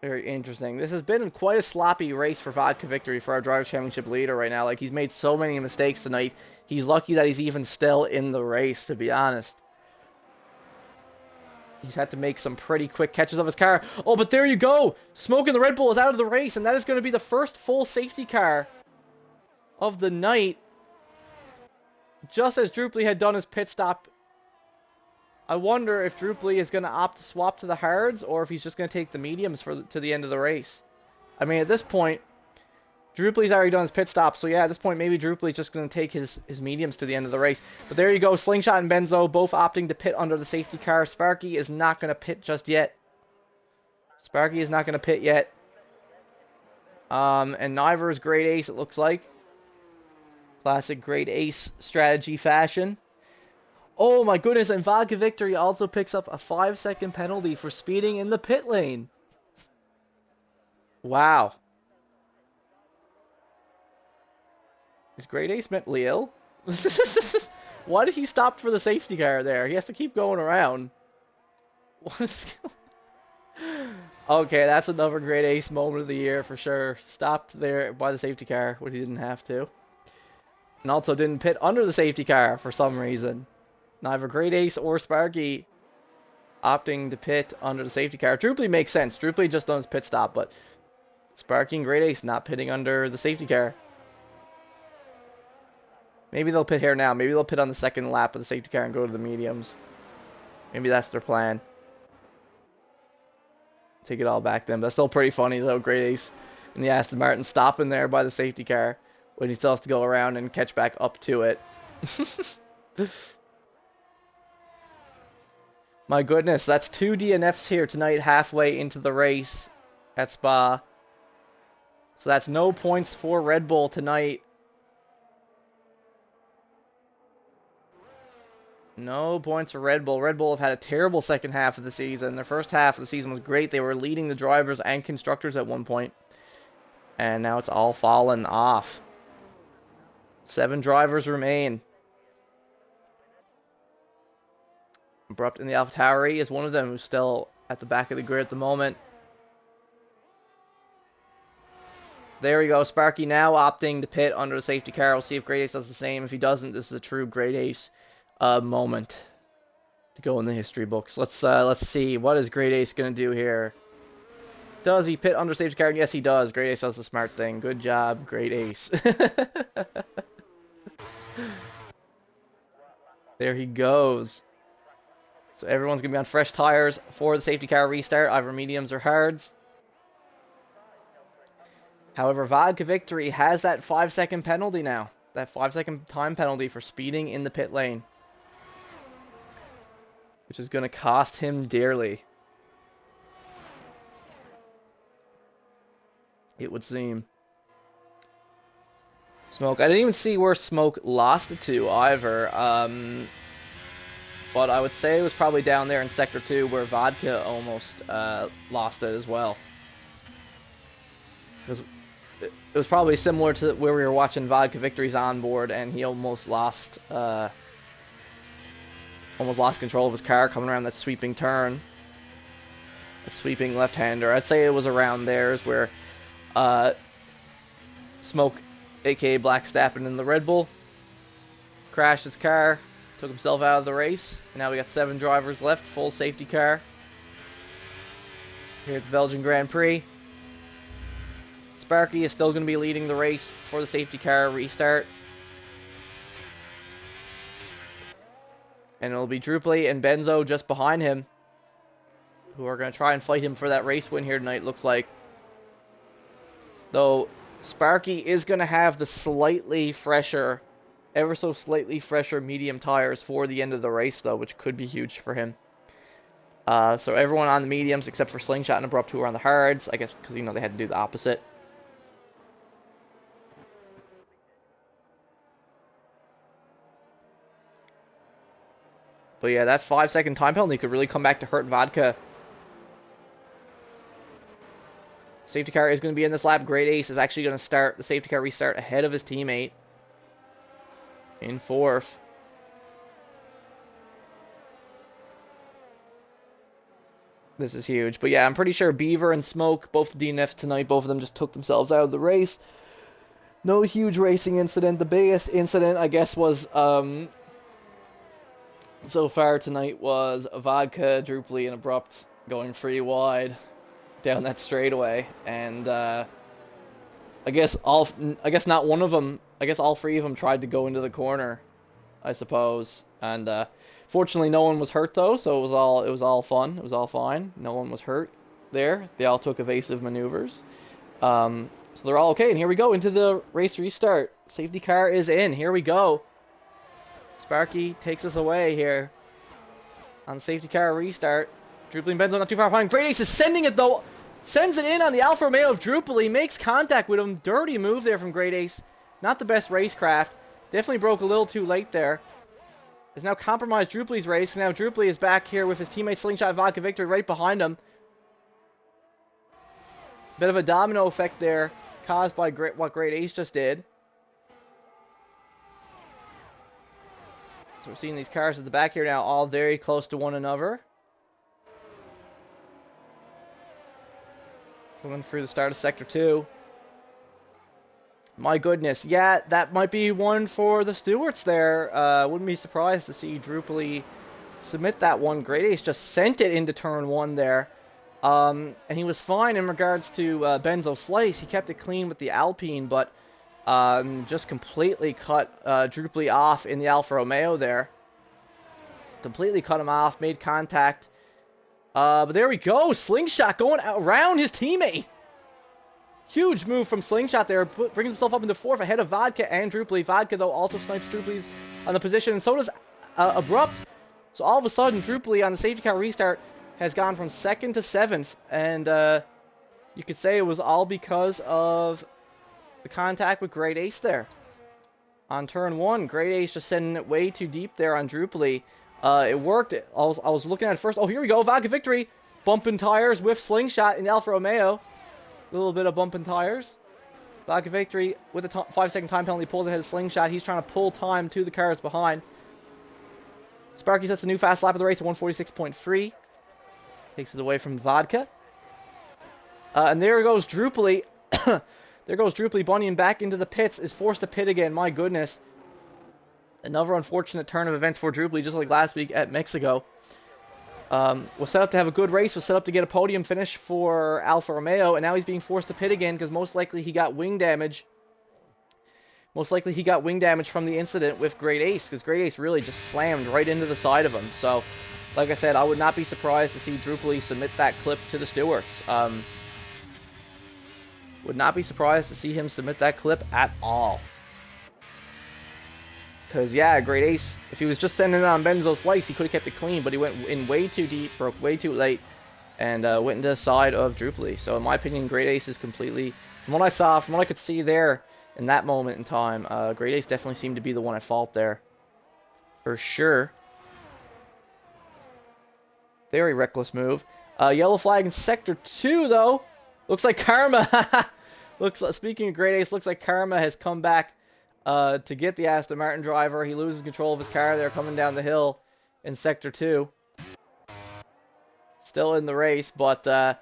Very interesting. This has been quite a sloppy race for Vodka Victory for our Drivers' Championship leader right now. Like, he's made so many mistakes tonight. He's lucky that he's even still in the race, to be honest. He's had to make some pretty quick catches of his car. Oh, but there you go! Smoke and the Red Bull is out of the race, and that is going to be the first full safety car of the night. Just as Drupally had done his pit stop. I wonder if Drupally is going to opt to swap to the hards, or if he's just going to take the mediums to the end of the race. I mean, at this point, Drupally's already done his pit stop, so yeah, at this point, maybe Drupally's just going to take his mediums to the end of the race. But there you go, Slingshot and Benzo both opting to pit under the safety car. Sparky is not going to pit just yet. Sparky is not going to pit yet. And Niver is grade ace, it looks like. Classic grade ace strategy fashion. Oh my goodness, and Vodka Victory also picks up a 5-second penalty for speeding in the pit lane. Wow. Is Grade Ace mentally ill? Why did he stop for the safety car there? He has to keep going around. Okay, that's another Grade Ace moment of the year for sure. Stopped there by the safety car when he didn't have to. And also didn't pit under the safety car for some reason. Neither Great Ace or Sparky opting to pit under the safety car. Drupally makes sense. Drupally just done his pit stop, but Sparky and Great Ace not pitting under the safety car. Maybe they'll pit here now. Maybe they'll pit on the second lap of the safety car and go to the mediums. Maybe that's their plan. Take it all back then. But that's still pretty funny though. Great Ace and the Aston Martin stopping there by the safety car when he still has to go around and catch back up to it. My goodness, that's 2 DNFs here tonight, halfway into the race at Spa. So that's no points for Red Bull tonight. No points for Red Bull. Red Bull have had a terrible second half of the season. Their first half of the season was great. They were leading the drivers and constructors at one point. And now it's all fallen off. 7 drivers remain. Abrupt in the AlphaTauri is one of them who's still at the back of the grid at the moment. There we go. Sparky now opting to pit under the safety car. We'll see if Great Ace does the same. If he doesn't, this is a true Great Ace moment to go in the history books. Let's see. What is Great Ace going to do here? Does he pit under safety car? Yes, he does. Great Ace does the smart thing. Good job, Great Ace. There he goes. So everyone's going to be on fresh tires for the safety car restart, either mediums or hards. However, Vodka Victory has that 5-second penalty now. That 5-second time penalty for speeding in the pit lane. Which is going to cost him dearly. It would seem. Smoke. I didn't even see where Smoke lost it to either. But I would say it was probably down there in Sector 2 where Vodka almost lost it as well. It was probably similar to where we were watching Vodka Victory's onboard, and he almost lost control of his car coming around that sweeping turn. A sweeping left-hander. I'd say it was around there is where Smoke, aka Black Stappen in the Red Bull, crashed his car, took himself out of the race, and now we got 7 drivers left, full safety car here at the Belgian Grand Prix. Sparky is still going to be leading the race for the safety car restart. And it'll be Druply and Benzo just behind him, who are going to try and fight him for that race win here tonight, looks like. Though Sparky is going to have the slightly fresher, ever so slightly fresher medium tires for the end of the race, though, which could be huge for him. So everyone on the mediums, except for Slingshot and Abrupt, who are on the hards, I guess because, you know, they had to do the opposite. But yeah, that 5-second time penalty could really come back to hurt Vodka. Safety car is going to be in this lap. Great Ace is actually going to start the safety car restart ahead of his teammate in 4th. This is huge. But yeah, I'm pretty sure Beaver and Smoke, both DNFs tonight, both of them just took themselves out of the race. No huge racing incident. The biggest incident, I guess, was so far tonight was Vodka, Druply, and Abrupt going free wide down that straightaway, and I guess not one of them. I guess all 3 of them tried to go into the corner, I suppose. And fortunately, no one was hurt though, so it was all fun. It was all fine. No one was hurt there. They all took evasive maneuvers, so they're all okay. And here we go into the race restart. Safety car is in. Here we go. Sparky takes us away here on the safety car restart. Druply and Benzo not too far behind. Great Ace is sending it though. Sends it in on the Alfa Romeo of Druply. Makes contact with him. Dirty move there from Great Ace. Not the best racecraft. Definitely broke a little too late there. Has now compromised Druply's race. Now Druply is back here with his teammate Slingshot Vodka Victory right behind him. Bit of a domino effect there caused by what Great Ace just did. So we're seeing these cars at the back here now, all very close to one another. Coming through the start of Sector 2. My goodness, yeah, that might be one for the Stewarts there. Wouldn't be surprised to see Druply submit that one. Great Ace just sent it into Turn 1 there. And he was fine in regards to Benzo Slice. He kept it clean with the Alpine, but just completely cut Druply off in the Alfa Romeo there. Completely cut him off, made contact. But there we go, Slingshot going around his teammate. Huge move from Slingshot there, brings himself up into 4th ahead of Vodka and Druply. Vodka, though, also snipes Druply's on the position, and so does Abrupt. So all of a sudden, Druply on the safety car restart has gone from 2nd to 7th, and you could say it was all because of the contact with Great Ace there. On Turn 1, Great Ace just sending it way too deep there on Druply. It worked. I was looking at it first. Oh, here we go. Vodka Victory. Bumping tires with Slingshot in Alfa Romeo. A little bit of bumping tires. Vodka Victory with a 5-second time penalty pulls ahead of Slingshot. He's trying to pull time to the cars behind. Sparky sets a new fast lap of the race at 146.3. Takes it away from Vodka. And there goes Druply. There goes Druply bunnying back into the pits. Is forced to pit again. My goodness. Another unfortunate turn of events for Druply, just like last week at Mexico. Was set up to have a good race, was set up to get a podium finish for Alfa Romeo, and now he's being forced to pit again because most likely he got wing damage. Most likely he got wing damage from the incident with Great Ace, because Great Ace really just slammed right into the side of him. So, like I said, I would not be surprised to see Druply submit that clip to the Stewarts. Would not be surprised to see him submit that clip at all. Because, yeah, Great Ace, if he was just sending it on Benzo Slice, he could have kept it clean, but he went in way too deep, broke way too late, and went into the side of Druply. So, in my opinion, Great Ace is completely, from what I saw, from what I could see there in that moment in time, Great Ace definitely seemed to be the one at fault there. For sure. Very reckless move. Yellow flag in Sector 2, though. Looks like Karma. Speaking of Great Ace, looks like Karma has come back to get the Aston Martin driver. He loses control of his car there coming down the hill in Sector 2. Still in the race, but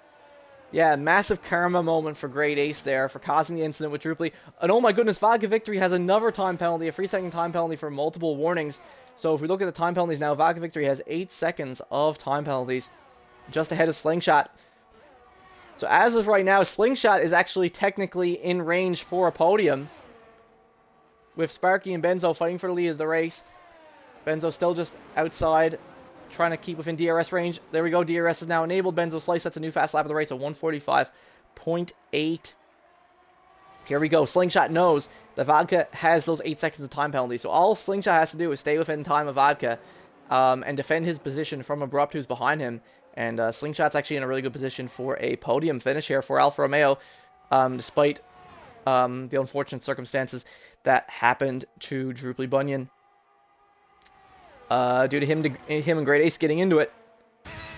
yeah, massive karma moment for Great Ace there for causing the incident with Druply. And oh my goodness, Vodka Victory has another time penalty, a 3-second time penalty for multiple warnings. So if we look at the time penalties now, Vodka Victory has 8 seconds of time penalties, just ahead of Slingshot. So as of right now, Slingshot is actually technically in range for a podium, with Sparky and Benzo fighting for the lead of the race. Benzo still just outside, trying to keep within DRS range. There we go, DRS is now enabled. Benzo Slice sets a new fast lap of the race at 1:45.8. Here we go. Slingshot knows that Vodka has those 8 seconds of time penalty. So all Slingshot has to do is stay within time of Vodka and defend his position from Abrupt, who's behind him. And Slingshot's actually in a really good position for a podium finish here for Alfa Romeo, despite the unfortunate circumstances that happened to Druply Bunyan. Due to him and Great Ace getting into it.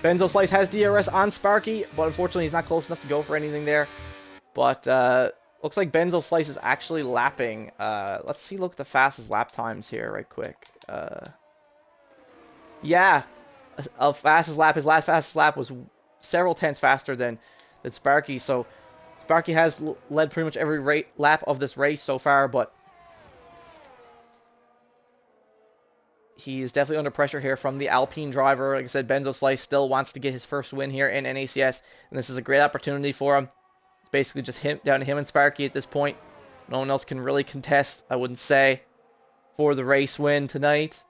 Benzo Slice has DRS on Sparky, but unfortunately he's not close enough to go for anything there. But looks like Benzo Slice is actually lapping. Let's see, look at the fastest lap times here right quick. Yeah, fastest lap. His last fastest lap was several tenths faster than Sparky. So Sparky has led pretty much every lap of this race so far, but he is definitely under pressure here from the Alpine driver. Like I said, Benzo Slice still wants to get his first win here in NACS, and this is a great opportunity for him. It's basically just down to him and Sparky at this point. No one else can really contest, I wouldn't say, for the race win tonight.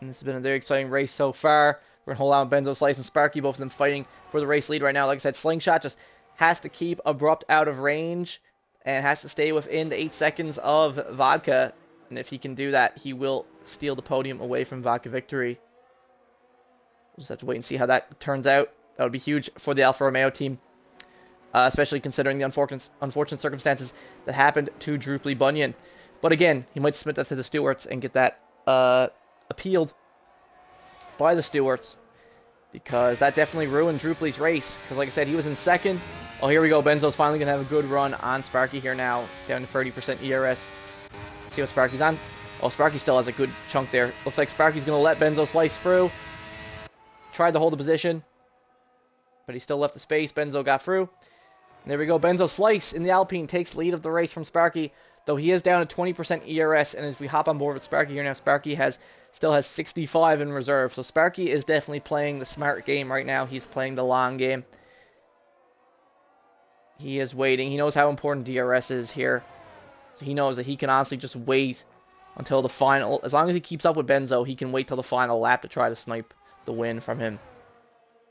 And this has been a very exciting race so far. We're going to hold on Benzo Slice and Sparky, both of them fighting for the race lead right now. Like I said, Slingshot just has to keep Abrupt out of range and has to stay within the 8 seconds of Vodka. And if he can do that, he will steal the podium away from Vodka Victory. We'll just have to wait and see how that turns out. That would be huge for the Alfa Romeo team, especially considering the unfortunate circumstances that happened to Druply Bunyan. But again, he might submit that to the stewards and get that appealed by the stewards, because that definitely ruined Druply's race. Because like I said, he was in second. Oh, here we go. Benzo's finally going to have a good run on Sparky here now, down to 30% ERS. Let's see what Sparky's on. Oh, Sparky still has a good chunk there. Looks like Sparky's going to let Benzo Slice through. Tried to hold the position, but he still left the space. Benzo got through. And there we go. Benzo Slice in the Alpine takes lead of the race from Sparky, though he is down to 20% ERS. And as we hop on board with Sparky here now, Sparky still has 65 in reserve. So Sparky is definitely playing the smart game right now. He's playing the long game. He is waiting. He knows how important DRS is here. So he knows that he can honestly just wait until the final. As long as he keeps up with Benzo, he can wait till the final lap to try to snipe the win from him.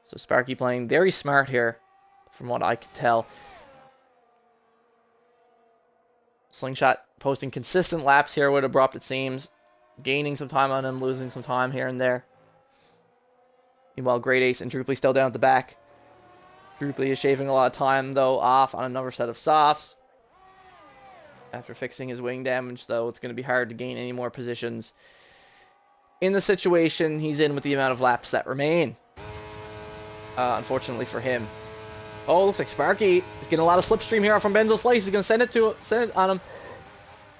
So Sparky playing very smart here, from what I can tell. Slingshot posting consistent laps here with Abrupt, it seems. Gaining some time on him, losing some time here and there. Meanwhile, Great Ace and Druply still down at the back. Druply is shaving a lot of time, though, off on another set of softs. After fixing his wing damage, though, it's going to be hard to gain any more positions in the situation he's in with the amount of laps that remain. Unfortunately for him. Oh, looks like Sparky is getting a lot of slipstream here from Benzo Slice. He's going to send it on him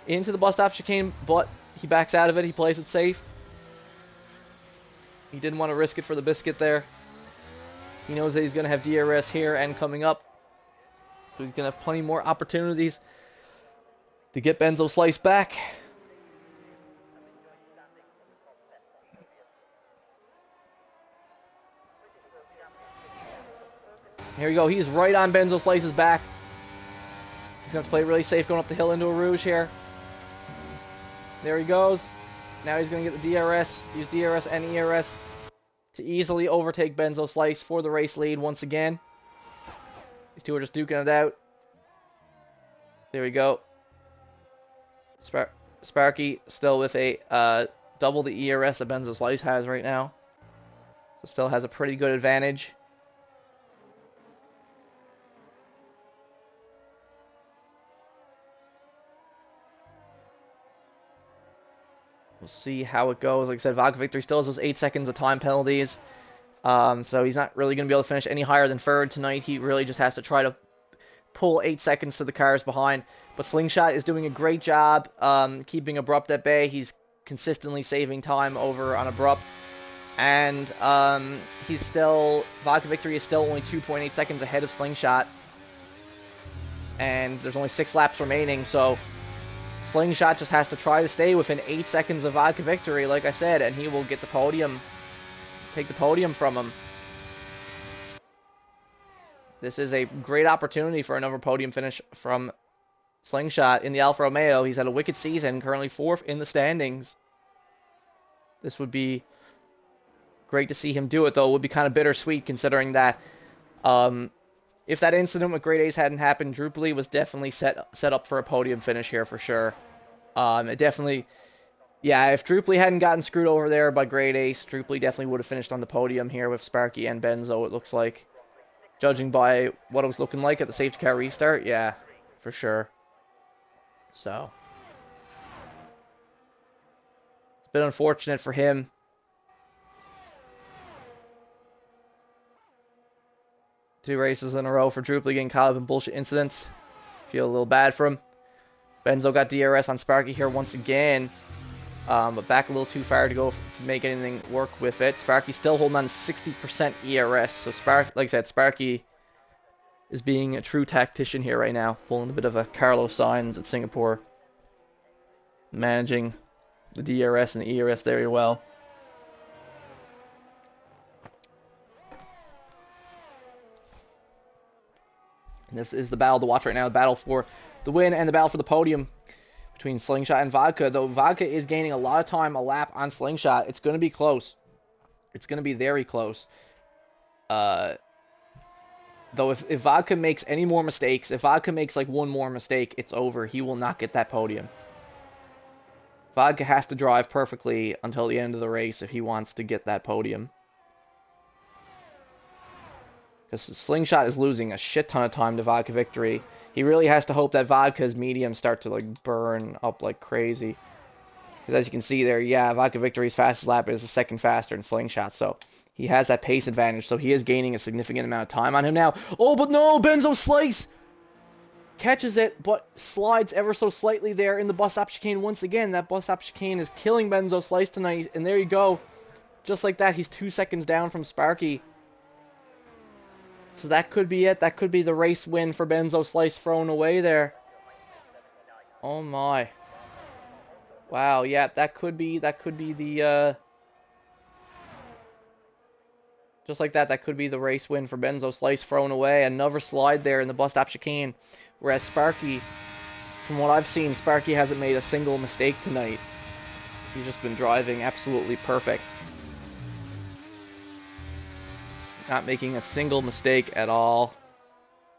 into the bus stop chicane, but he backs out of it. He plays it safe. He didn't want to risk it for the biscuit there. He knows that he's going to have DRS here and coming up. So he's going to have plenty more opportunities to get Benzo Slice back. Here we go. He's right on Benzo Slice's back. going to have to play really safe going up the hill into a Rouge here. There he goes. Now he's going to get the DRS, use DRS and ERS to easily overtake Benzo Slice for the race lead once again. These two are just duking it out. There we go. Sparky still with a double the ERS that Benzo Slice has right now. So still has a pretty good advantage. We'll see how it goes. Like I said, Vodka Victory still has those 8 seconds of time penalties. So he's not really going to be able to finish any higher than third tonight. He really just has to try to pull 8 seconds to the cars behind. But Slingshot is doing a great job keeping Abrupt at bay. He's consistently saving time over on Abrupt. And Vodka Victory is still only 2.8 seconds ahead of Slingshot. And there's only 6 laps remaining, so Slingshot just has to try to stay within 8 seconds of Vodka Victory, like I said, and he will get the podium, take the podium from him. This is a great opportunity for another podium finish from Slingshot in the Alfa Romeo. He's had a wicked season, currently 4th in the standings. This would be great to see him do it, though. It would be kind of bittersweet considering that if that incident with Great Ace hadn't happened, Drupally was definitely set up for a podium finish here for sure. It definitely, yeah, if Drupally hadn't gotten screwed over there by Great Ace, Drupally definitely would have finished on the podium here with Sparky and Benzo, it looks like. Judging by what it was looking like at the safety car restart, yeah, for sure. So, it's been unfortunate for him. Two races in a row for Drupally getting caught up in bullshit incidents. Feel a little bad for him. Benzo got DRS on Sparky here once again. But back a little too far to go to make anything work with it. Sparky's still holding on to 60% ERS. So like I said, Sparky is being a true tactician here right now. Pulling a bit of a Carlos Sainz at Singapore. Managing the DRS and the ERS very well. This is the battle to watch right now. The battle for the win and the battle for the podium between Slingshot and Vodka. Though Vodka is gaining a lot of time a lap on Slingshot. It's going to be close. It's going to be very close. Though if Vodka makes any more mistakes, if Vodka makes like one more mistake, it's over. He will not get that podium. Vodka has to drive perfectly until the end of the race if he wants to get that podium. Because Slingshot is losing a shit ton of time to Vodka Victory. He really has to hope that Vodka's mediums start to like burn up like crazy. Because as you can see there, yeah, Vodka Victory's fastest lap is a second faster than Slingshot. So he has that pace advantage. So he is gaining a significant amount of time on him now. Oh, but no, Benzo Slice catches it, but slides ever so slightly there in the bus stop chicane once again. That bus stop chicane is killing Benzo Slice tonight. And there you go. Just like that, he's 2 seconds down from Sparky. So that could be it. That could be the race win for Benzo Slice thrown away there. Oh my. Wow, yeah, that could be the just like that could be the race win for Benzo Slice thrown away. Another slide there in the bus stop chicane. Whereas Sparky, from what I've seen, Sparky hasn't made a single mistake tonight. He's just been driving absolutely perfect. Not making a single mistake at all.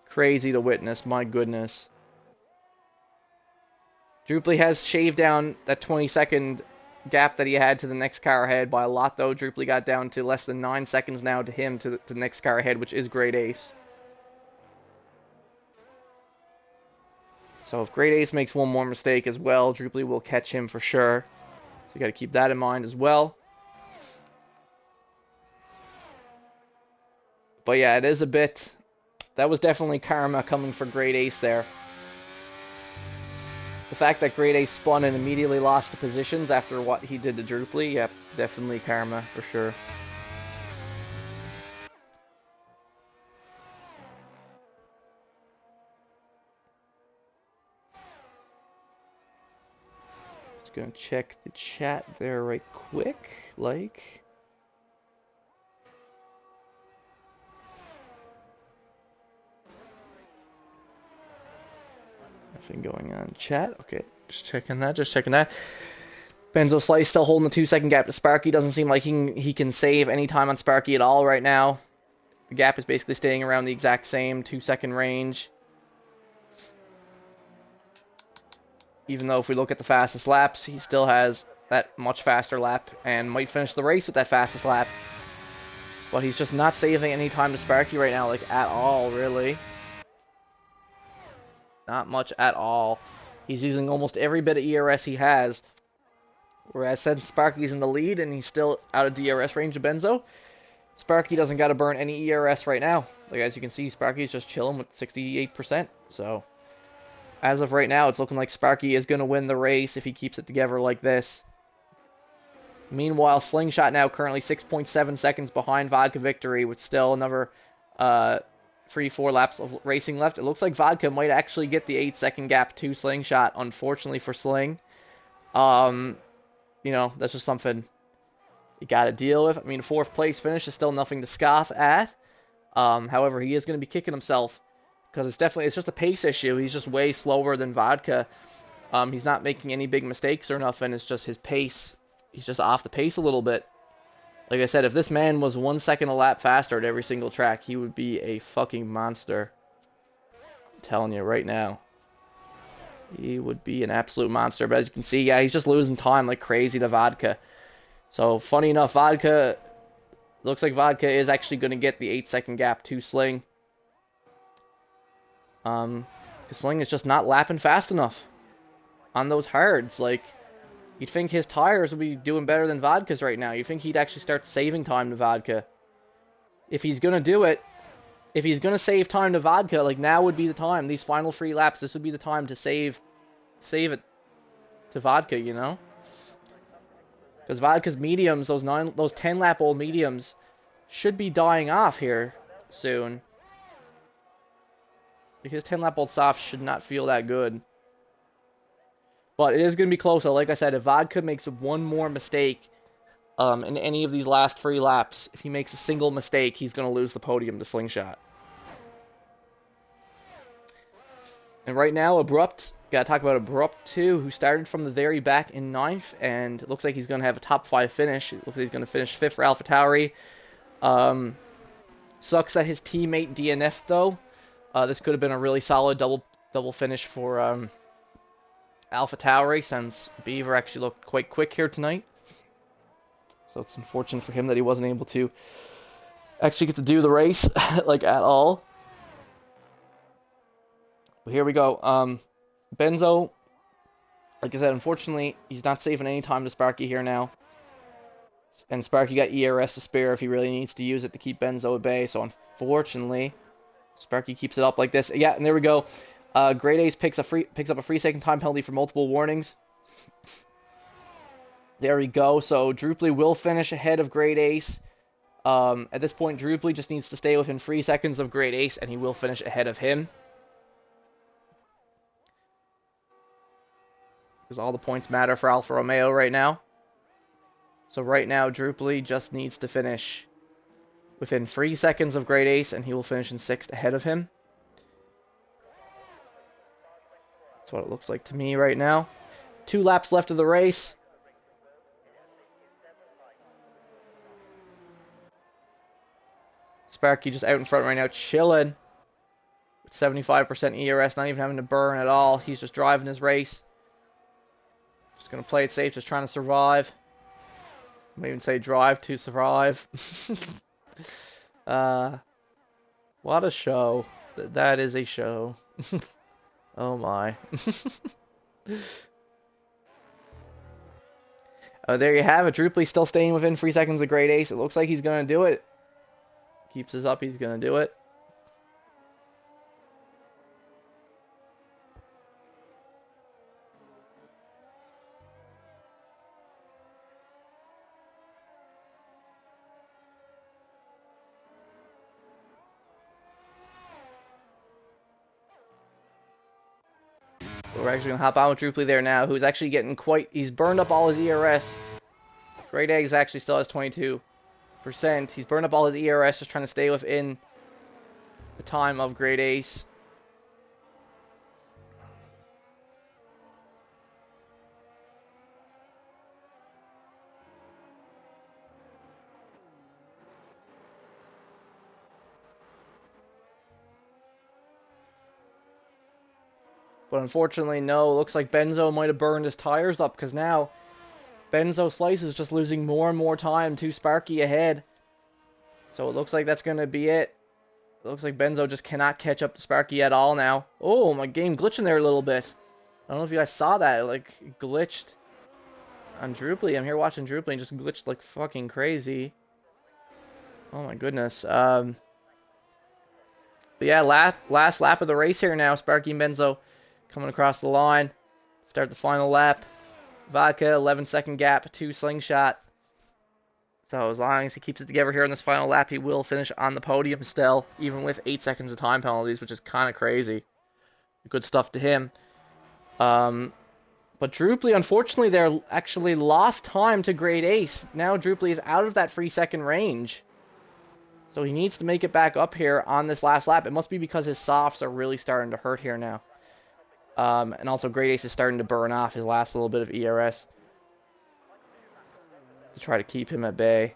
Crazy to witness, my goodness. Drupally has shaved down that 20-second gap that he had to the next car ahead by a lot, though. Drupally got down to less than 9 seconds now to him to the next car ahead, which is Great Ace. So if Great Ace makes one more mistake as well, Drupally will catch him for sure. So you got to keep that in mind as well. But yeah, it is a bit... That was definitely karma coming for Great Ace there. The fact that Great Ace spun and immediately lost the positions after what he did to Drupally, yep, definitely karma for sure. Just gonna check the chat there right quick, like... Nothing going on in chat. Okay, just checking that. Benzo slightly still holding the 2-second gap to Sparky. Doesn't seem like he can save any time on Sparky at all right now. The gap is basically staying around the exact same 2-second range. Even though if we look at the fastest laps, he still has that much faster lap and might finish the race with that fastest lap. But he's just not saving any time to Sparky right now, like, at all, really. Not much at all. He's using almost every bit of ERS he has. Whereas since Sparky's in the lead and he's still out of DRS range of Benzo, Sparky doesn't got to burn any ERS right now. Like, as you can see, Sparky's just chilling with 68%. So, as of right now, it's looking like Sparky is going to win the race if he keeps it together like this. Meanwhile, Slingshot now currently 6.7 seconds behind Vodka Victory with still another 3-4 laps of racing left. It looks like Vodka might actually get the 8-second gap to Slingshot, unfortunately for Sling. You know, that's just something you got to deal with. I mean, 4th place finish is still nothing to scoff at. However, he is going to be kicking himself because it's just a pace issue. He's just way slower than Vodka. He's not making any big mistakes or nothing. It's just his pace. He's just off the pace a little bit. Like I said, if this man was 1 second a lap faster at every single track, he would be a fucking monster. I'm telling you right now. He would be an absolute monster. But as you can see, yeah, he's just losing time like crazy to Vodka. So, funny enough, looks like Vodka is actually going to get the 8-second gap to Sling. Because Sling is just not lapping fast enough on those hards. Like, you'd think his tires would be doing better than Vodka's right now. You'd think he'd actually start saving time to Vodka. If he's going to do it, if he's going to save time to Vodka, like, now would be the time. These final 3 laps, this would be the time to save it to Vodka, you know? Because Vodka's mediums, those 10-lap-old mediums, should be dying off here soon. His 10-lap-old softs should not feel that good. But it is going to be closer. Like I said, if Vodka makes one more mistake in any of these last 3 laps, if he makes a single mistake, he's going to lose the podium to Slingshot. And right now, Abrupt, got to talk about Abrupt too, who started from the very back in 9th, and it looks like he's going to have a top 5 finish. It looks like he's going to finish 5th for AlphaTauri. Sucks that his teammate DNF though. This could have been a really solid double finish for AlphaTauri, since Beaver actually looked quite quick here tonight. So it's unfortunate for him that he wasn't able to actually get to do the race, like, at all. But here we go. Benzo, like I said, unfortunately, he's not saving any time to Sparky here now. And Sparky got ERS to spare if he really needs to use it to keep Benzo at bay. So unfortunately, Sparky keeps it up like this. Yeah, and there we go. Great Ace picks up a 3-second time penalty for multiple warnings. There we go. So Druply will finish ahead of Great Ace. At this point, Druply just needs to stay within 3 seconds of Great Ace, and he will finish ahead of him. Because all the points matter for Alfa Romeo right now. So right now, Druply just needs to finish within 3 seconds of Great Ace, and he will finish in 6th ahead of him. That's what it looks like to me right now. 2 laps left of the race. Sparky just out in front right now, chilling. With 75% ERS, not even having to burn at all. He's just driving his race. Just going to play it safe, just trying to survive. I might even say drive to survive. What a show. That is a show. Oh my. There you have it. Druply still staying within 3 seconds of Great Ace. It looks like he's going to do it. Keeps this up, he's going to do it. We're actually going to hop on with Druply there now, who's actually getting he's burned up all his ERS. Great Eggs actually still has 22%. He's burned up all his ERS, just trying to stay within the time of Great Ace. But unfortunately, no. Looks like Benzo might have burned his tires up, because now Benzo Slice is just losing more and more time to Sparky ahead. So it looks like that's going to be it. It looks like Benzo just cannot catch up to Sparky at all now. Oh, my game glitching there a little bit. I don't know if you guys saw that. It, like, glitched on Druply. I'm here watching Druply and just glitched like fucking crazy. Oh my goodness. But yeah, last lap of the race here now. Sparky and Benzo coming across the line. Start the final lap. Vodka, 11-second gap to Slingshot. So as long as he keeps it together here in this final lap, he will finish on the podium still, even with 8 seconds of time penalties, which is kind of crazy. Good stuff to him. But Druply, unfortunately, there actually lost time to Great Ace. Now Druply is out of that 3-second range. So he needs to make it back up here on this last lap. It must be because his softs are really starting to hurt here now. And also Great Ace is starting to burn off his last little bit of ERS to try to keep him at bay.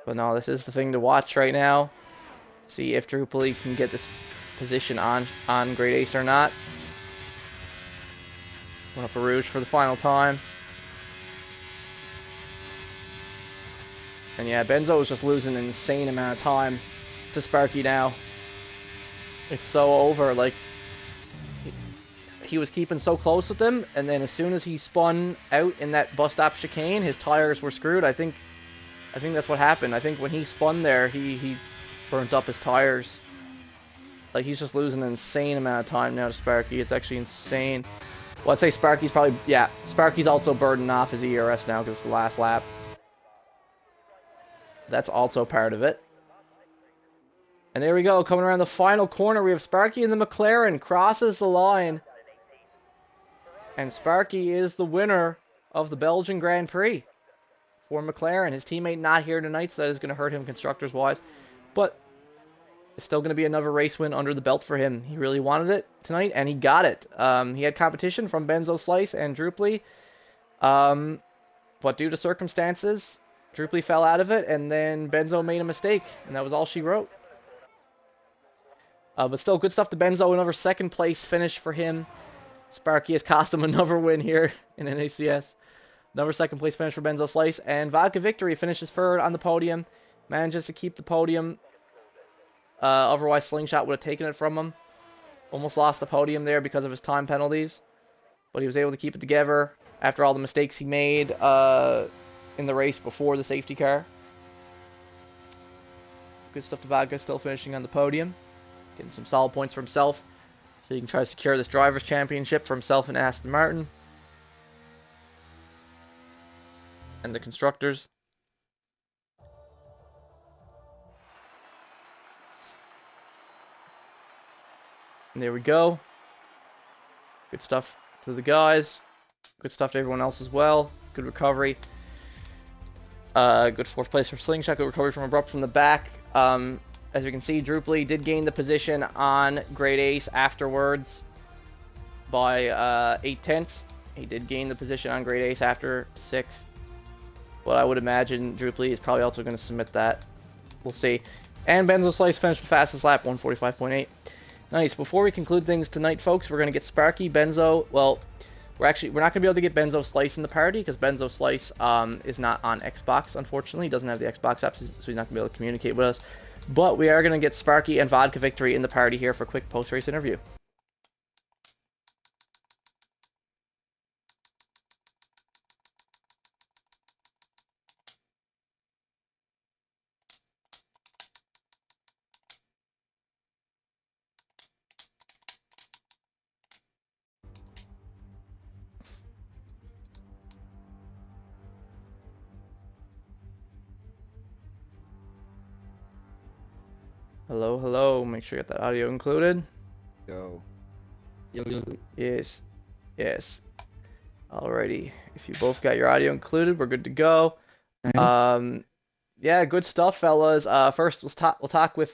But no, this is the thing to watch right now. See if Druply can get this position on Great Ace or not. Going up a Rouge for the final time. And yeah, Benzo is just losing an insane amount of time to Sparky now. It's so over. Like, he was keeping so close with him, and then as soon as he spun out in that bus stop chicane, his tires were screwed. I think that's what happened. I think when he spun there, he burnt up his tires. Like, he's just losing an insane amount of time now to Sparky. It's actually insane. Well, I'd say Sparky's probably... Yeah, Sparky's also burning off his ERS now because it's the last lap. That's also part of it. And there we go. Coming around the final corner, we have Sparky in the McLaren. Crosses the line. And Sparky is the winner of the Belgian Grand Prix for McLaren. His teammate not here tonight, so that is going to hurt him constructors-wise. But it's still going to be another race win under the belt for him. He really wanted it tonight, and he got it. He had competition from Benzo Slice and Druply. But due to circumstances, Druply fell out of it, and then Benzo made a mistake, and that was all she wrote. But still, good stuff to Benzo. Another second place finish for him. Sparky has cost him another win here in NACS. Another second place finish for Benzo Slice. And Vodka Victory finishes third on the podium. Manages to keep the podium. Otherwise, Slingshot would have taken it from him. Almost lost the podium there because of his time penalties. But he was able to keep it together after all the mistakes he made in the race before the safety car. Good stuff to Vodka, still finishing on the podium. Getting some solid points for himself. So he can try to secure this Drivers' Championship for himself and Aston Martin. And the Constructors. And there we go. Good stuff to the guys. Good stuff to everyone else as well. Good recovery. Good fourth place for Slingshot. Good recovery from Abrupt from the back. As we can see, Druply did gain the position on Great Ace afterwards by 8/10. He did gain the position on Great Ace after 6. But I would imagine Druply is probably also going to submit that. We'll see. And Benzo Slice finished the fastest lap, 1:45.8. Nice. Before we conclude things tonight, folks, we're going to get Sparky, Benzo. Well, we're not going to be able to get Benzo Slice in the party because Benzo Slice is not on Xbox, unfortunately. He doesn't have the Xbox app, so he's not going to be able to communicate with us. But we are going to get Sparky and Vodka Victory in the party here for a quick post-race interview. Hello, hello. Make sure you got that audio included. Yo. Yo. Yes. Yes. Alrighty. If you both got your audio included, we're good to go. Yeah, good stuff, fellas. First, we'll talk with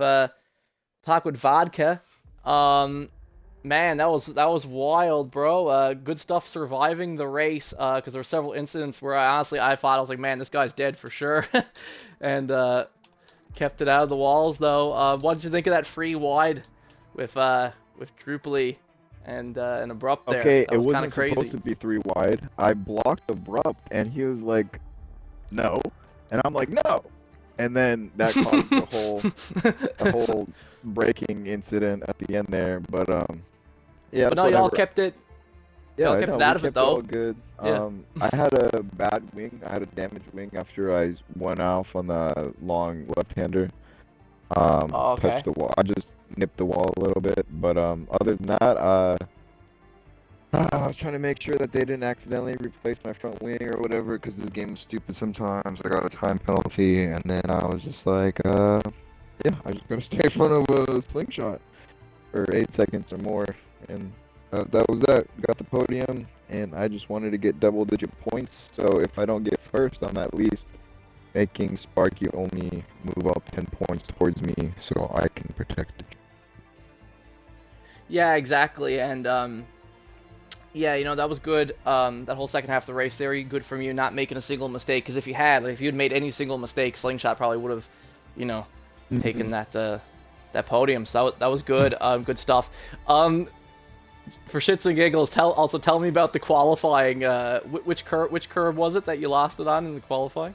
Vodka. Man, that was wild, bro. Good stuff surviving the race. Because there were several incidents where I thought I was like, man, this guy's dead for sure. And kept it out of the walls, though. What did you think of that free wide with Drupally and Abrupt there. Okay, That it was kind of wasn't crazy. supposed to be 3 wide. I blocked Abrupt, and he was like, no. And I'm like, no. And then that caused the whole breaking incident at the end there. But yeah, But no, whatever. y'all kept it. Yeah, Y'all I kept know, it out we of it kept though. all good. Yeah. I had a bad wing. I had a damaged wing after I went off on the long left-hander. Oh, okay. Touched the wall. I just nipped the wall a little bit. But other than that, I was trying to make sure that they didn't accidentally replace my front wing or whatever, because this game is stupid sometimes. I got a time penalty, and then I was just like, yeah, I just gotta stay in front of a slingshot for 8 seconds or more, and that was that. Got the podium, and I just wanted to get double-digit points, so if I don't get first, I'm at least making Sparky only move up 10 points towards me, so I can protect it. Yeah, exactly, and yeah, you know, that was good. That whole second half of the race, very good from you, not making a single mistake. Because if you had, like, if you'd made any single mistake, Slingshot probably would have, you know, taken that that podium. So that was good. Good stuff. For shits and giggles, also tell me about the qualifying. Which curve was it that you lost it on in the qualifying?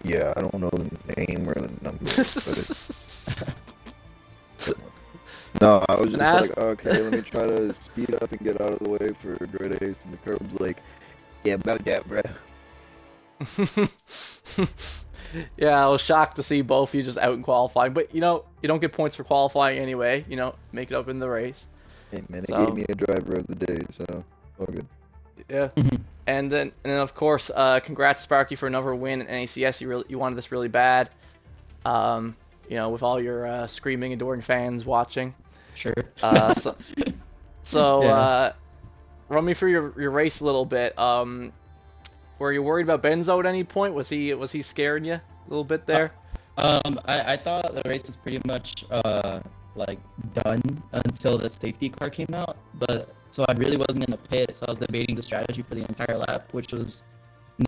Yeah, I don't know the name or the number, but it's... No, I was just like, okay, let me try to speed up and get out of the way for a great ace, and the curb's like, yeah, about that, bro. Yeah, I was shocked to see both of you just out in qualifying, but you know, you don't get points for qualifying anyway, you know, make it up in the race. Hey man, it gave me a driver of the day, so all good. Yeah. And then of course, congrats Sparky for another win in NACS. You wanted this really bad. You know, with all your screaming, adoring fans watching. Sure. So Yeah. Run me through your race a little bit. Were you worried about Benzo at any point? Was he scaring you a little bit there? I thought the race was pretty much like done until the safety car came out, but so I really wasn't in the pit, so I was debating the strategy for the entire lap, which was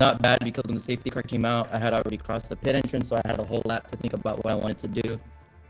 not bad because when the safety car came out, I had already crossed the pit entrance, so I had a whole lap to think about what I wanted to do.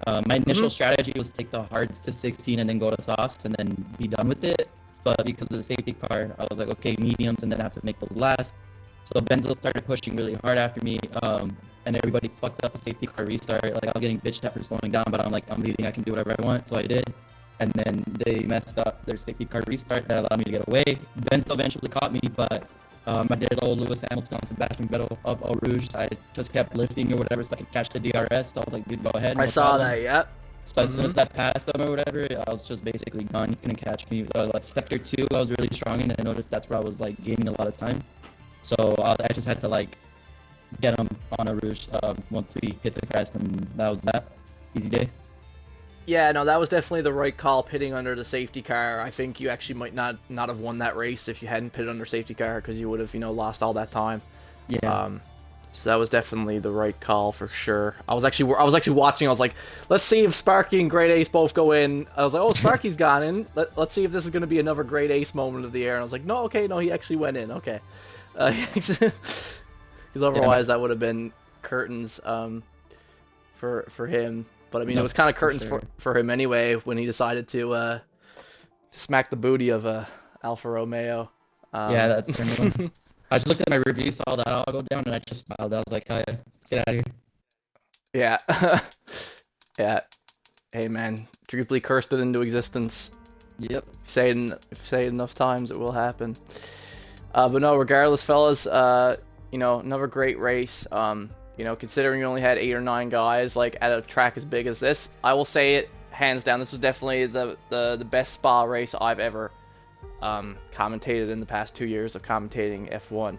My initial strategy was to take the hards to 16 and then go to softs and then be done with it, but because of the safety car, I was like, okay, mediums, and then I have to make those last. So Benzo started pushing really hard after me, and everybody fucked up the safety car restart. Like, I was getting bitched at for slowing down, but I'm like, I'm leading, I can do whatever I want, so I did. And then they messed up their safety car restart that allowed me to get away. Benzo eventually caught me, but I did a little Lewis Hamilton on Sebastian Vettel up Eau Rouge. I just kept lifting or whatever so I could catch the DRS. So I was like, dude, go ahead. I saw that, yep. So as soon as that passed them or whatever, I was just basically gone. You couldn't catch me. Like sector 2, I was really strong in, and I noticed that's where I was like gaining a lot of time. So I just had to like get them on Eau Rouge once we hit the crest, and that was that. Easy day. Yeah, no, that was definitely the right call, pitting under the safety car. I think you actually might not have won that race if you hadn't pitted under safety car, because you would have, you know, lost all that time. Yeah. So that was definitely the right call for sure. I was actually watching. I was like, let's see if Sparky and Great Ace both go in. I was like, oh, Sparky's gone in. Let's see if this is going to be another Great Ace moment of the year. And I was like, no, okay, no, he actually went in. Okay, because otherwise that would have been curtains for him. But I mean, it was kind of curtains for him anyway when he decided to smack the booty of Alfa Romeo. Yeah, that's criminal. I just looked at my review, saw that all go down, and I just smiled. I was like, oh, yeah, let's get out of here. Yeah. Yeah. Hey, man. Drupally cursed it into existence. Yep. If you say it enough times, it will happen. But no, regardless, fellas, you know, another great race. You know, considering you only had 8 or 9 guys, like, at a track as big as this, I will say it, hands down, this was definitely the best Spa race I've ever commentated in the past 2 years of commentating F1.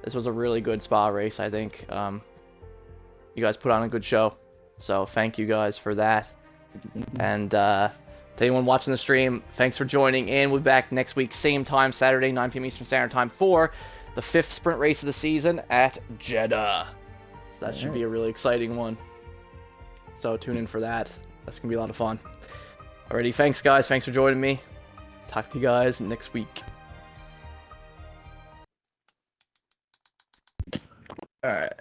This was a really good Spa race, I think. You guys put on a good show, so thank you guys for that. And to anyone watching the stream, thanks for joining in. We'll be back next week, same time, Saturday, 9 p.m. Eastern Standard Time, for the 5th sprint race of the season at Jeddah. So that should be a really exciting one. So tune in for that. That's going to be a lot of fun. Alrighty, thanks guys. Thanks for joining me. Talk to you guys next week. Alright.